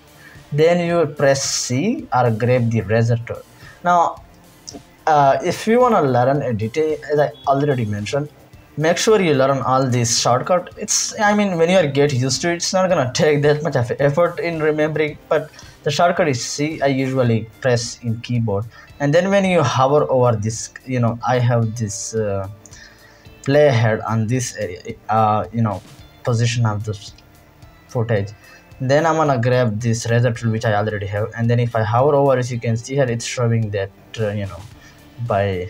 Then you press C or grab the razor tool. Now if you want to learn editing, as I already mentioned, make sure you learn all these shortcut. When you get used to it, it's not gonna take that much of effort in remembering, but the shortcut is C. I usually press in keyboard, and then when you hover over this, I have this playhead on this area, position of this footage. Then I'm gonna grab this razor tool which I already have, and then if I hover over, as you can see here, it's showing that by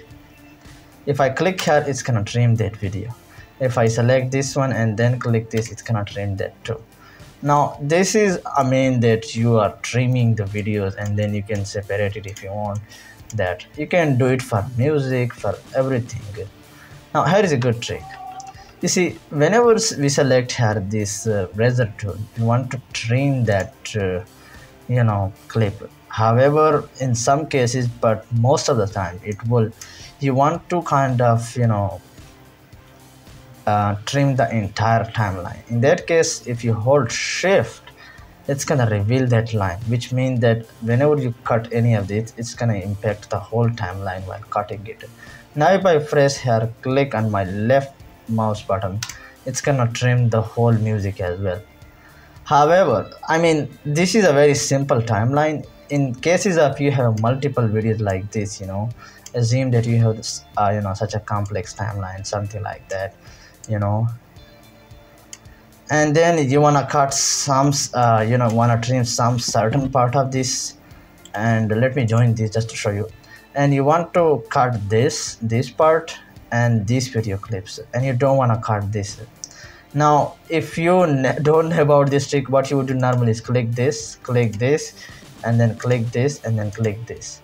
if I click here, it's gonna trim that video. If I select this one and then click this, it's gonna trim that too. Now this is that you are trimming the videos, and then you can separate it if you want. That you can do it for music, for everything. Now here is a good trick. You see, whenever we select here this razor tool, you want to trim that clip. However, in some cases, but most of the time, you want to kind of trim the entire timeline. In that case, if you hold shift, it's gonna reveal that line, which means that whenever you cut any of this, it's gonna impact the whole timeline while cutting it. Now if I press here, click on my left mouse button, it's gonna trim the whole music as well. However, this is a very simple timeline. In cases of you have multiple videos like this, assume that you have this, such a complex timeline, something like that, and then you want to cut some, want to trim some certain part of this. And let me join this just to show you. And you want to cut this part and these video clips, and you don't want to cut this. Now if you don't know about this trick, what you would do normally is click this, and then click this, and then click this.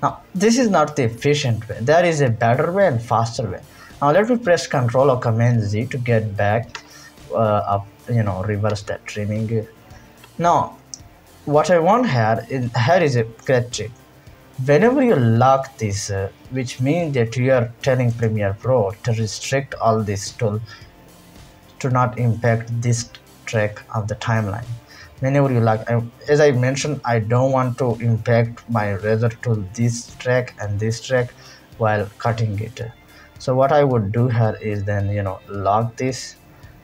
Now this is not the efficient way. There is a better way and faster way. Now let me press Ctrl or Command Z to get back reverse that trimming. Now what I want here is a great trick. Whenever you lock this, which means that you are telling Premiere Pro to restrict all this tool to not impact this track of the timeline. Whenever you lock, as I mentioned, I don't want to impact my razor tool this track and this track while cutting it. So what I would do here is then lock this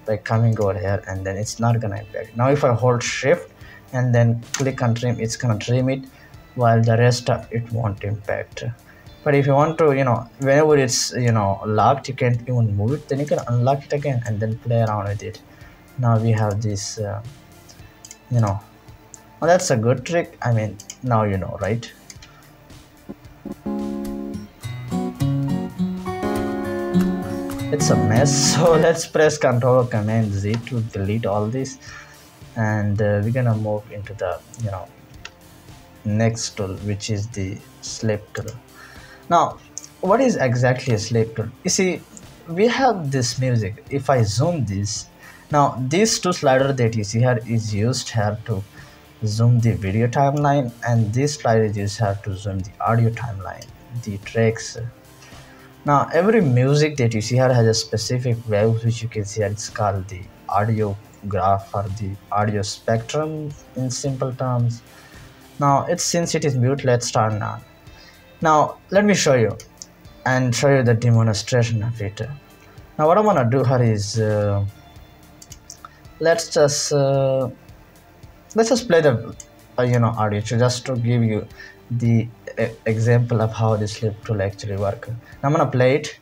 by coming over here, and then it's not gonna impact. Now if I hold shift and then click on trim, it's gonna trim it, while the rest of it won't impact. But if you want to whenever it's locked, you can't even move it, then you can unlock it again and then play around with it. Now we have this well, that's a good trick. Now right? It's a mess, so let's press Ctrl or Command Z to delete all this, and we're gonna move into the next tool, which is the slip tool. Now what is exactly a slip tool? You see, we have this music. If I zoom this, now these two sliders that you see here is used here to zoom the video timeline, and this slider is used here to zoom the audio timeline, the tracks. Now every music that you see here has a specific wave, which you can see here. It's called the audio graph or the audio spectrum in simple terms. Now since it is mute, let's turn on. Now let me show you the demonstration of it. Now what I'm gonna do here is let's just play the audio just to give you the example of how this slip tool actually work. I'm gonna play it.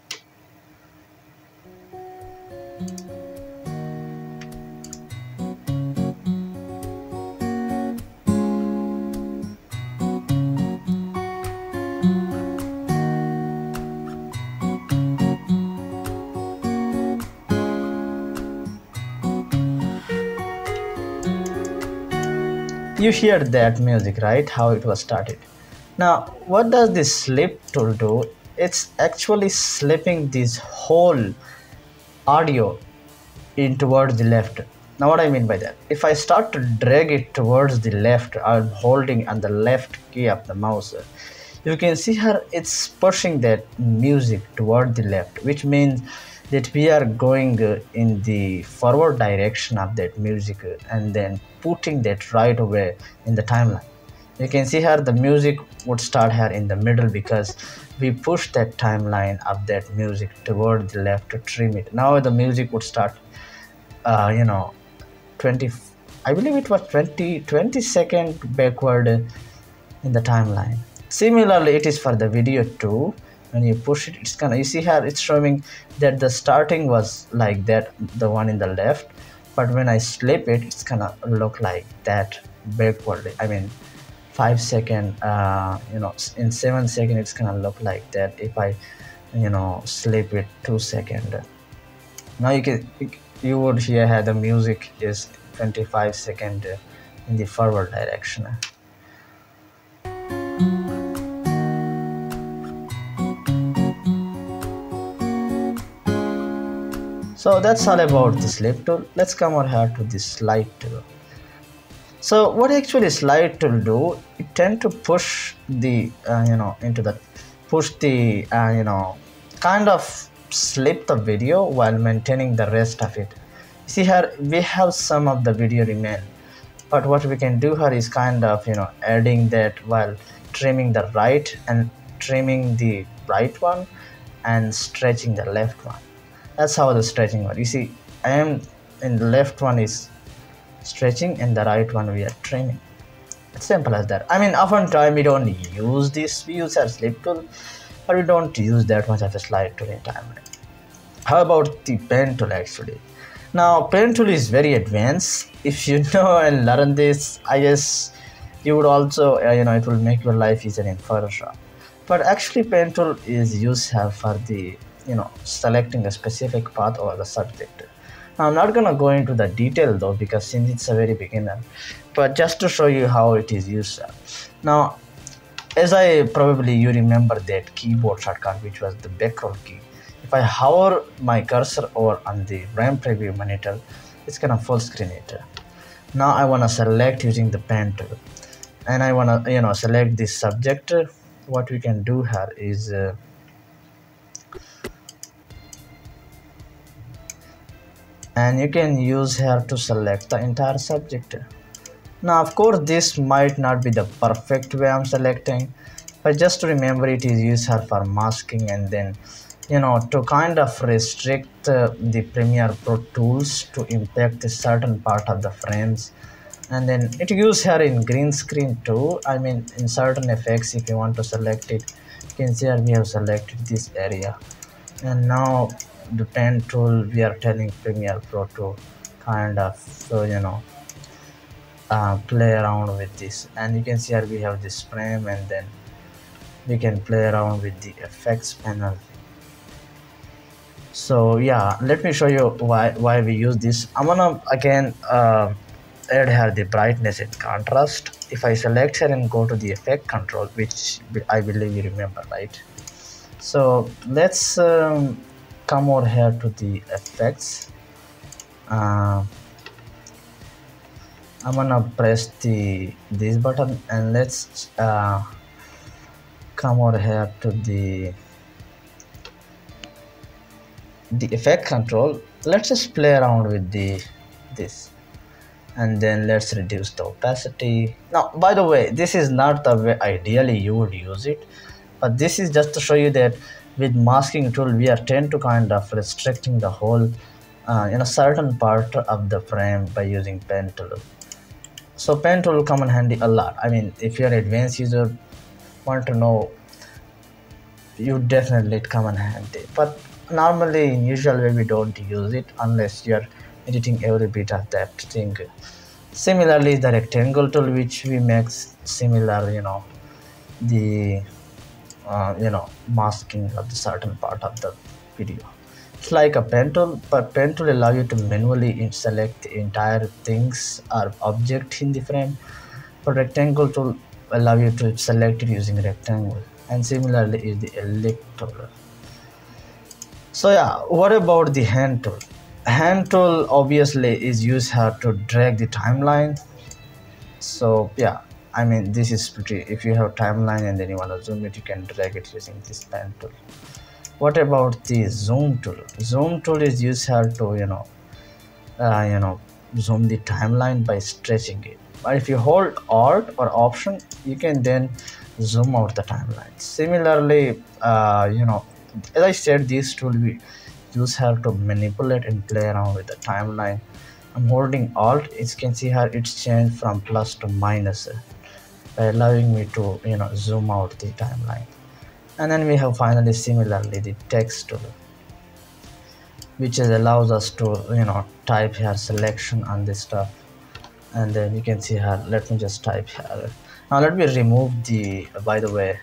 You hear that music, right? How it was started. Now what does this slip tool do? It's actually slipping this whole audio in towards the left. Now what I mean by that, if I start to drag it towards the left, I'm holding on the left key of the mouse, You can see here it's pushing that music toward the left, which means that we are going in the forward direction of that music and then putting that right away in the timeline. You can see here the music would start here in the middle because we pushed that timeline of that music toward the left to trim it. Now the music would start, you know, 20, I believe it was 20 second backward in the timeline. Similarly, it is for the video too. When you push it, it's gonna, you see here it's showing that the starting was like that, the one in the left, but when I slip it, it's gonna look like that backward. I mean 5 second, you know, in 7 seconds it's gonna look like that if I, you know, slip it 2 seconds. Now you would hear how the music is 25 seconds in the forward direction. So that's all about the slip tool. Let's come over here to the slide tool. So what actually slide tool do? It tend to push the you know, into the push the you know, kind of slip the video while maintaining the rest of it. See here we have some of the video remain, but what we can do here is kind of, you know, adding that while trimming the right and trimming the right one and stretching the left one. That's how the stretching works. You see, I am in the left one is stretching and the right one we are trimming. It's simple as that. I mean, oftentimes we don't use this. We use our slip tool, but we don't use that much of a slide tool in time. How about the pen tool actually? Now, pen tool is very advanced. If you know and learn this, I guess you would also, you know, it will make your life easier in Photoshop. But actually, pen tool is used here for the, you know, selecting a specific path over the subject. Now, I'm not gonna go into the detail though, because since it's a very beginner, but just to show you how it is used. Now, as I probably you remember that keyboard shortcut, which was the backroll key. If I hover my cursor over on the RAM preview monitor, it's gonna full screen it. Now I wanna select using the pen tool, and I wanna, you know, select this subject. What we can do here is and you can use here to select the entire subject. Now of course this might not be the perfect way I'm selecting, but just to remember it is used here for masking, and then, you know, to kind of restrict the Premiere Pro tools to impact a certain part of the frames. And then it used here in green screen too. I mean, in certain effects, if you want to select it, you can see here we have selected this area. And now the pen tool, we are telling Premiere Pro to kind of, so, you know, play around with this. And you can see here we have this frame, and then we can play around with the effects panel. So yeah, let me show you why we use this. I'm gonna again add here the brightness and contrast. If I select here and go to the effect control, which I believe you remember, right? So let's come over here to the effects. I'm gonna press this button, and let's come over here to the effect control. Let's just play around with this, and then let's reduce the opacity. Now, by the way, this is not the way ideally you would use it, but this is just to show you that with masking tool we are tend to kind of restricting the whole in a certain part of the frame by using pen tool. So pen tool will come in handy a lot. I mean, if you're an advanced user, want to know, you definitely come in handy. But normally in usual way we don't use it unless you're editing every bit of that thing. Similarly, the rectangle tool, which we make similar, you know, the you know, masking of the certain part of the video. It's like a pen tool, but pen tool allow you to manually select the entire things or object in the frame, but rectangle tool allow you to select it using rectangle. And similarly is the ellipse tool. So yeah, what about the hand tool? Hand tool obviously is used here to drag the timeline. So yeah, I mean, this is pretty. If you have timeline and then you want to zoom it, you can drag it using this pen tool. What about the zoom tool? Zoom tool is used here to zoom the timeline by stretching it. But if you hold Alt or Option, you can then zoom out the timeline. Similarly, as I said, this tool we use here to manipulate and play around with the timeline. I'm holding Alt. As you can see here, it's changed from plus to minus, by allowing me to zoom out the timeline. And then we have finally similarly the text tool, which allows us to type here selection on this stuff. And then you can see here, let me just type here. Now let me remove the, by the way,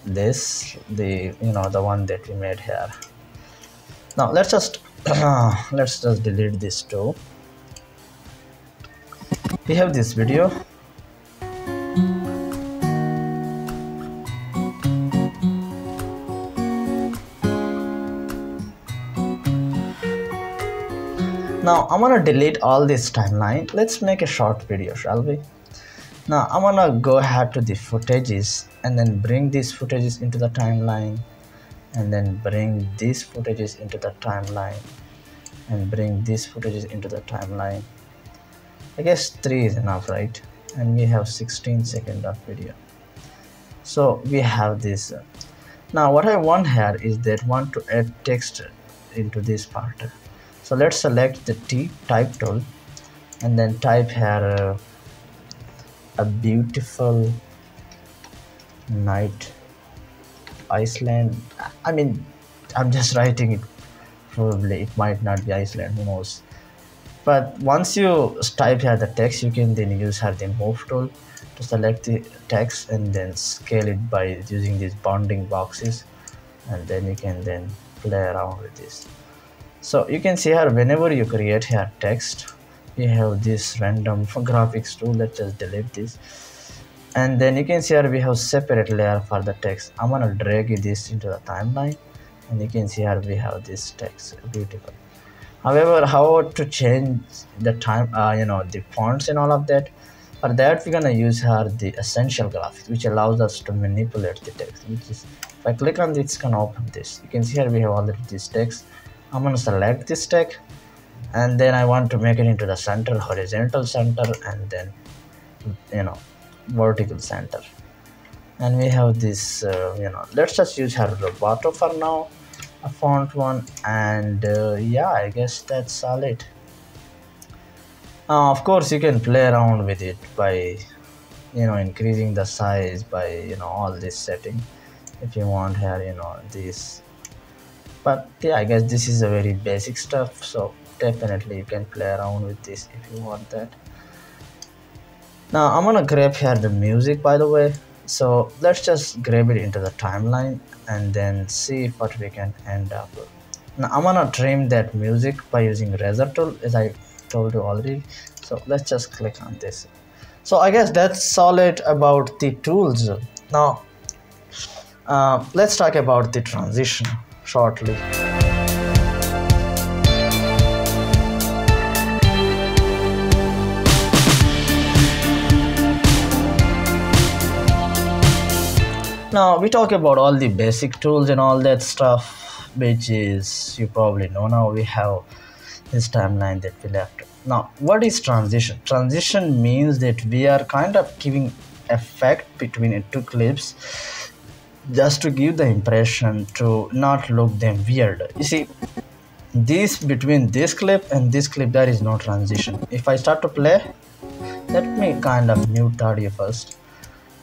the one that we made here. Now let's just delete this too. We have this video. Now I'm gonna delete all this timeline. Let's make a short video, shall we? Now I'm gonna go ahead to the footages and then bring these footages into the timeline, and then bring these footages into the timeline, and bring these footages into the timeline. I guess 3 is enough, right? And we have 16 seconds of video. So we have this. Now what I want here is that want to add text into this part. So let's select the type tool and then type here a beautiful night Iceland. I mean, I'm just writing it. Probably it might not be Iceland, who knows. But once you type here the text, you can then use here the move tool to select the text and then scale it by using these bounding boxes, and then you can then play around with this. So you can see here, whenever you create here text, we have this random graphics tool. Let's just delete this, and then you can see here we have separate layer for the text. I'm gonna drag this into the timeline, and you can see here we have this text. Beautiful. However, how to change the time, the fonts and all of that? For that, we're gonna use here the essential graphics, which allows us to manipulate the text. Which is, if I click on this, it's gonna open this. You can see here we have already this text. I'm gonna select this text, and then I want to make it into the center, horizontal center, and then vertical center. And we have this, let's just use here Roboto for now, a font one, and yeah, I guess that's solid. Of course, you can play around with it by increasing the size by all this setting if you want here this. But yeah, I guess this is a very basic stuff, so definitely you can play around with this if you want that. Now I'm gonna grab here the music, by the way. So let's just grab it into the timeline and then see what we can end up with. Now I'm gonna trim that music by using razor tool, as I told you already. So let's just click on this. So I guess that's solid about the tools. Now let's talk about the transition shortly. Now we talk about all the basic tools and all that stuff, which is, you probably know now, we have this timeline that we left. Now what is transition? Transition means that we are kind of giving effect between two clips, just to give the impression to not look them weird. You see, this between this clip and this clip, there is no transition. If I start to play, let me kind of mute the audio first.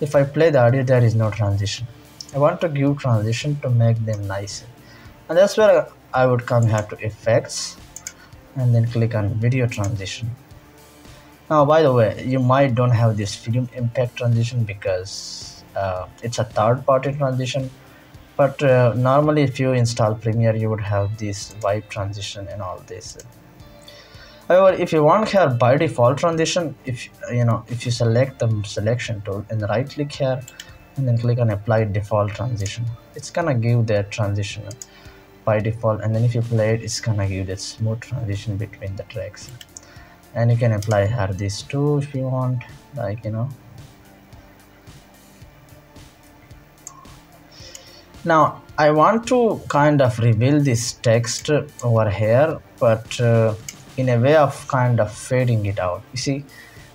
If I play the audio, there is no transition. I want to give transition to make them nice, and that's where I would come here to effects and then click on video transition. Now by the way, you might don't have this film impact transition because it's a third-party transition, but normally if you install Premiere, you would have this vibe transition and all this. However, if you want here by default transition, if you select the selection tool and right click here and then click on apply default transition, it's gonna give that transition by default, and then if you play it, it's gonna give that smooth transition between the tracks. And you can apply here this too if you want, like Now I want to kind of reveal this text over here, but in a way of kind of fading it out. You see,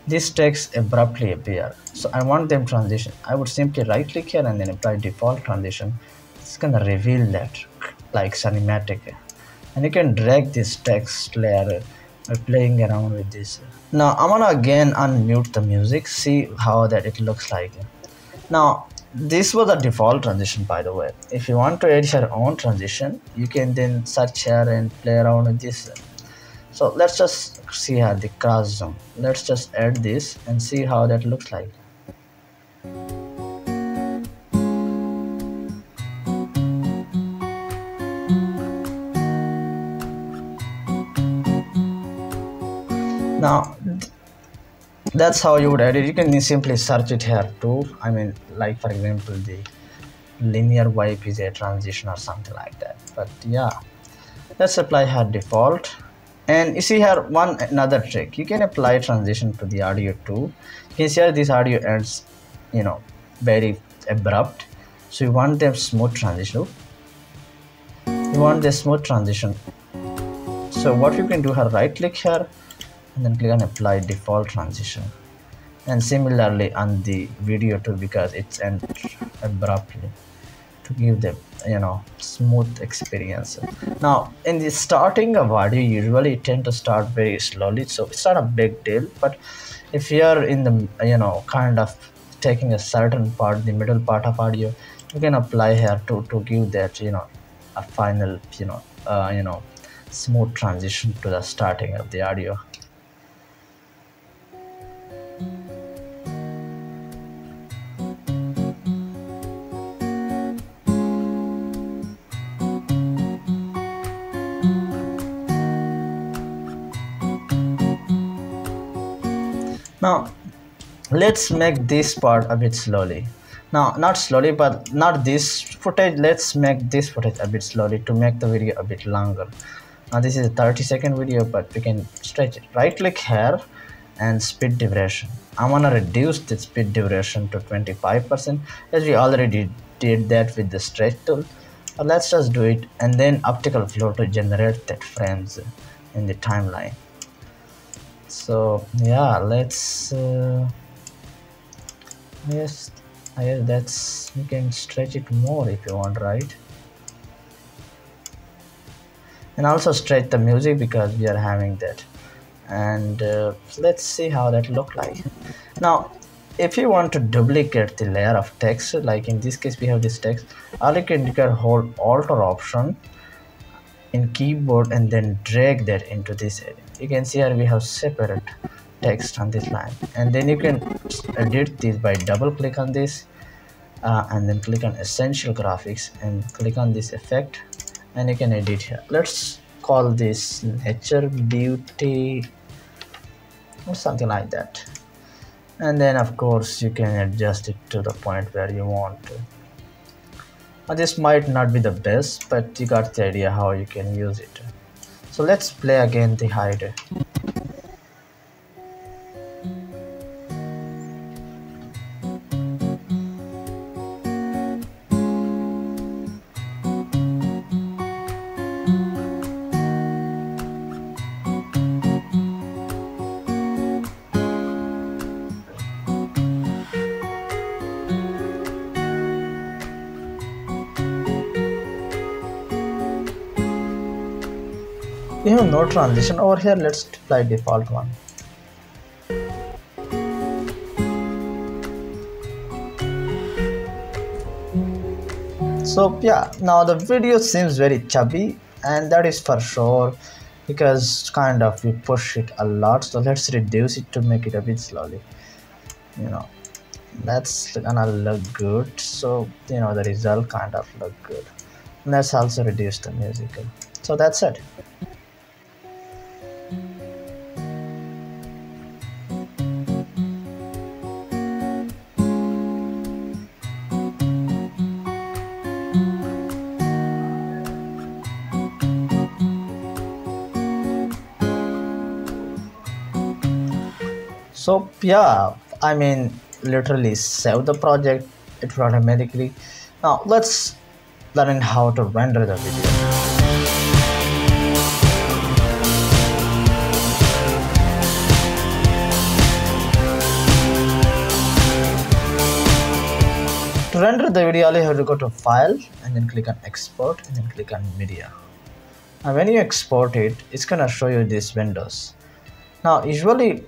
this text abruptly appear. So I want them transition. I would simply right click here and then apply default transition. It's gonna reveal that like cinematic. And you can drag this text layer by playing around with this. Now I'm gonna again unmute the music, see how that it looks like. Now this was a default transition, by the way. If you want to add your own transition, you can then search here and play around with this. So let's just see here the cross zoom. Let's just add this and see how that looks like. Now that's how you would edit. You can simply search it here too. I mean, like for example, the linear wipe is a transition or something like that. But yeah, let's apply here default. And you see here one another trick. You can apply transition to the audio too. You can see here this audio ends, very abrupt. So you want them smooth transition. You want the smooth transition. So what you can do here, right click here and then click on apply default transition. And similarly on the video too, because it's ends abruptly to give them smooth experience. Now in the starting of audio, usually tend to start very slowly, so it's not a big deal. But if you're in the kind of taking a certain part, the middle part of audio, you can apply here to give that a final smooth transition to the starting of the audio. Now let's make this part a bit slowly. Now not slowly, but not this footage. Let's make this footage a bit slowly to make the video a bit longer. Now this is a 30-second video, but we can stretch it. Right click here and speed duration. I'm gonna reduce the speed duration to 25%, as we already did that with the stretch tool. But let's just do it, and then optical flow to generate that frames in the timeline. So yeah, let's yes, that's, you can stretch it more if you want, right? And also stretch the music because we are having that. And let's see how that look like. Now if you want to duplicate the layer of text, like in this case we have this text, all you can hold Alt or Option in keyboard and then drag that into this area. You can see here we have separate text on this line, and then you can edit this by double click on this and then click on Essential Graphics and click on this effect, and you can edit here. Let's call this Nature Beauty or something like that. And then of course you can adjust it to the point where you want to. Now, this might not be the best, but you got the idea how you can use it. So let's play again the hide. We have no transition over here. Let's apply default one. So yeah, now the video seems very chubby, and that is for sure because kind of we push it a lot. So let's reduce it to make it a bit slowly. That's gonna look good. So the result kind of look good. Let's also reduce the music. So that's it. So yeah, I mean literally save the project, it automatically. Now let's learning how to render the video. To render the video, all you have to go to File and then click on Export and then click on Media. Now when you export it, it's gonna show you these windows. Now usually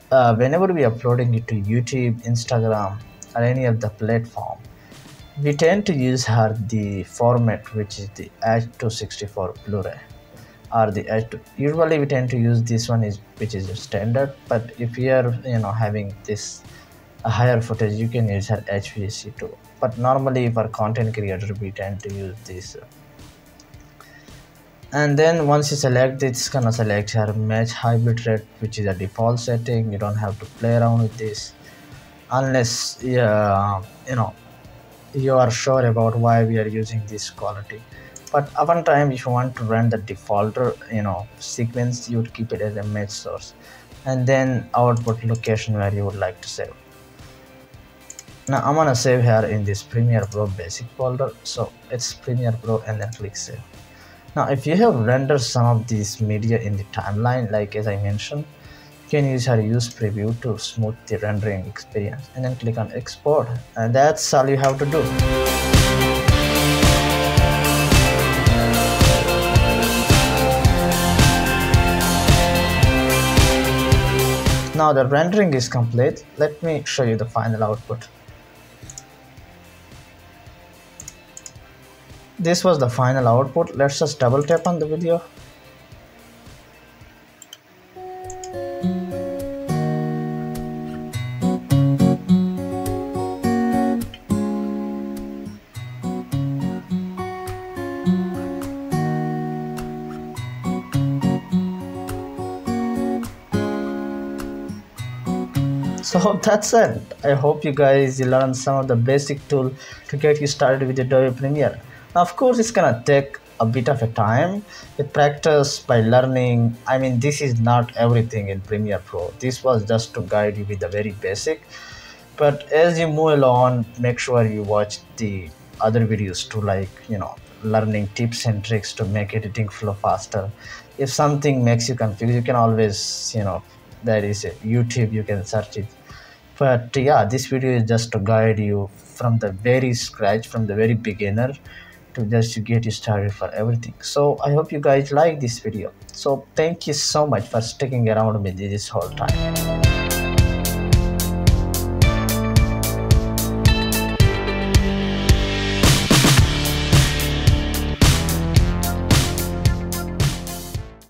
whenever we are uploading it to YouTube, Instagram or any of the platform, we tend to use here the format which is the H264 Blu-ray or the H2. Usually we tend to use this one which is standard, but if you are having this a higher footage, you can use her HVAC too. But normally for content creator we tend to use this. And then once you select it, it's gonna select her match high bitrate, which is a default setting. You don't have to play around with this unless you are sure about why we are using this quality. But oftentimes if you want to run the default sequence, you would keep it as a match source and then output location where you would like to save. Now I'm gonna save here in this Premiere Pro basic folder, so it's Premiere Pro and then click save. Now if you have rendered some of these media in the timeline, like as I mentioned, you can use her use preview to smooth the rendering experience and then click on export, and that's all you have to do. Now the rendering is complete. Let me show you the final output. This was the final output. Let's just double tap on the video. So that's it. I hope you guys learned some of the basic tool to get you started with Adobe Premiere. Now, of course, it's gonna take a bit of a time with practice by learning. I mean, this is not everything in Premiere Pro. This was just to guide you with the very basic. But as you move along, make sure you watch the other videos too, like learning tips and tricks to make editing flow faster. If something makes you confused, you can always there is a YouTube, you can search it. But yeah, this video is just to guide you from the very scratch, from the very beginner, to just to get you started for everything. So I hope you guys like this video. So thank you so much for sticking around with me this whole time.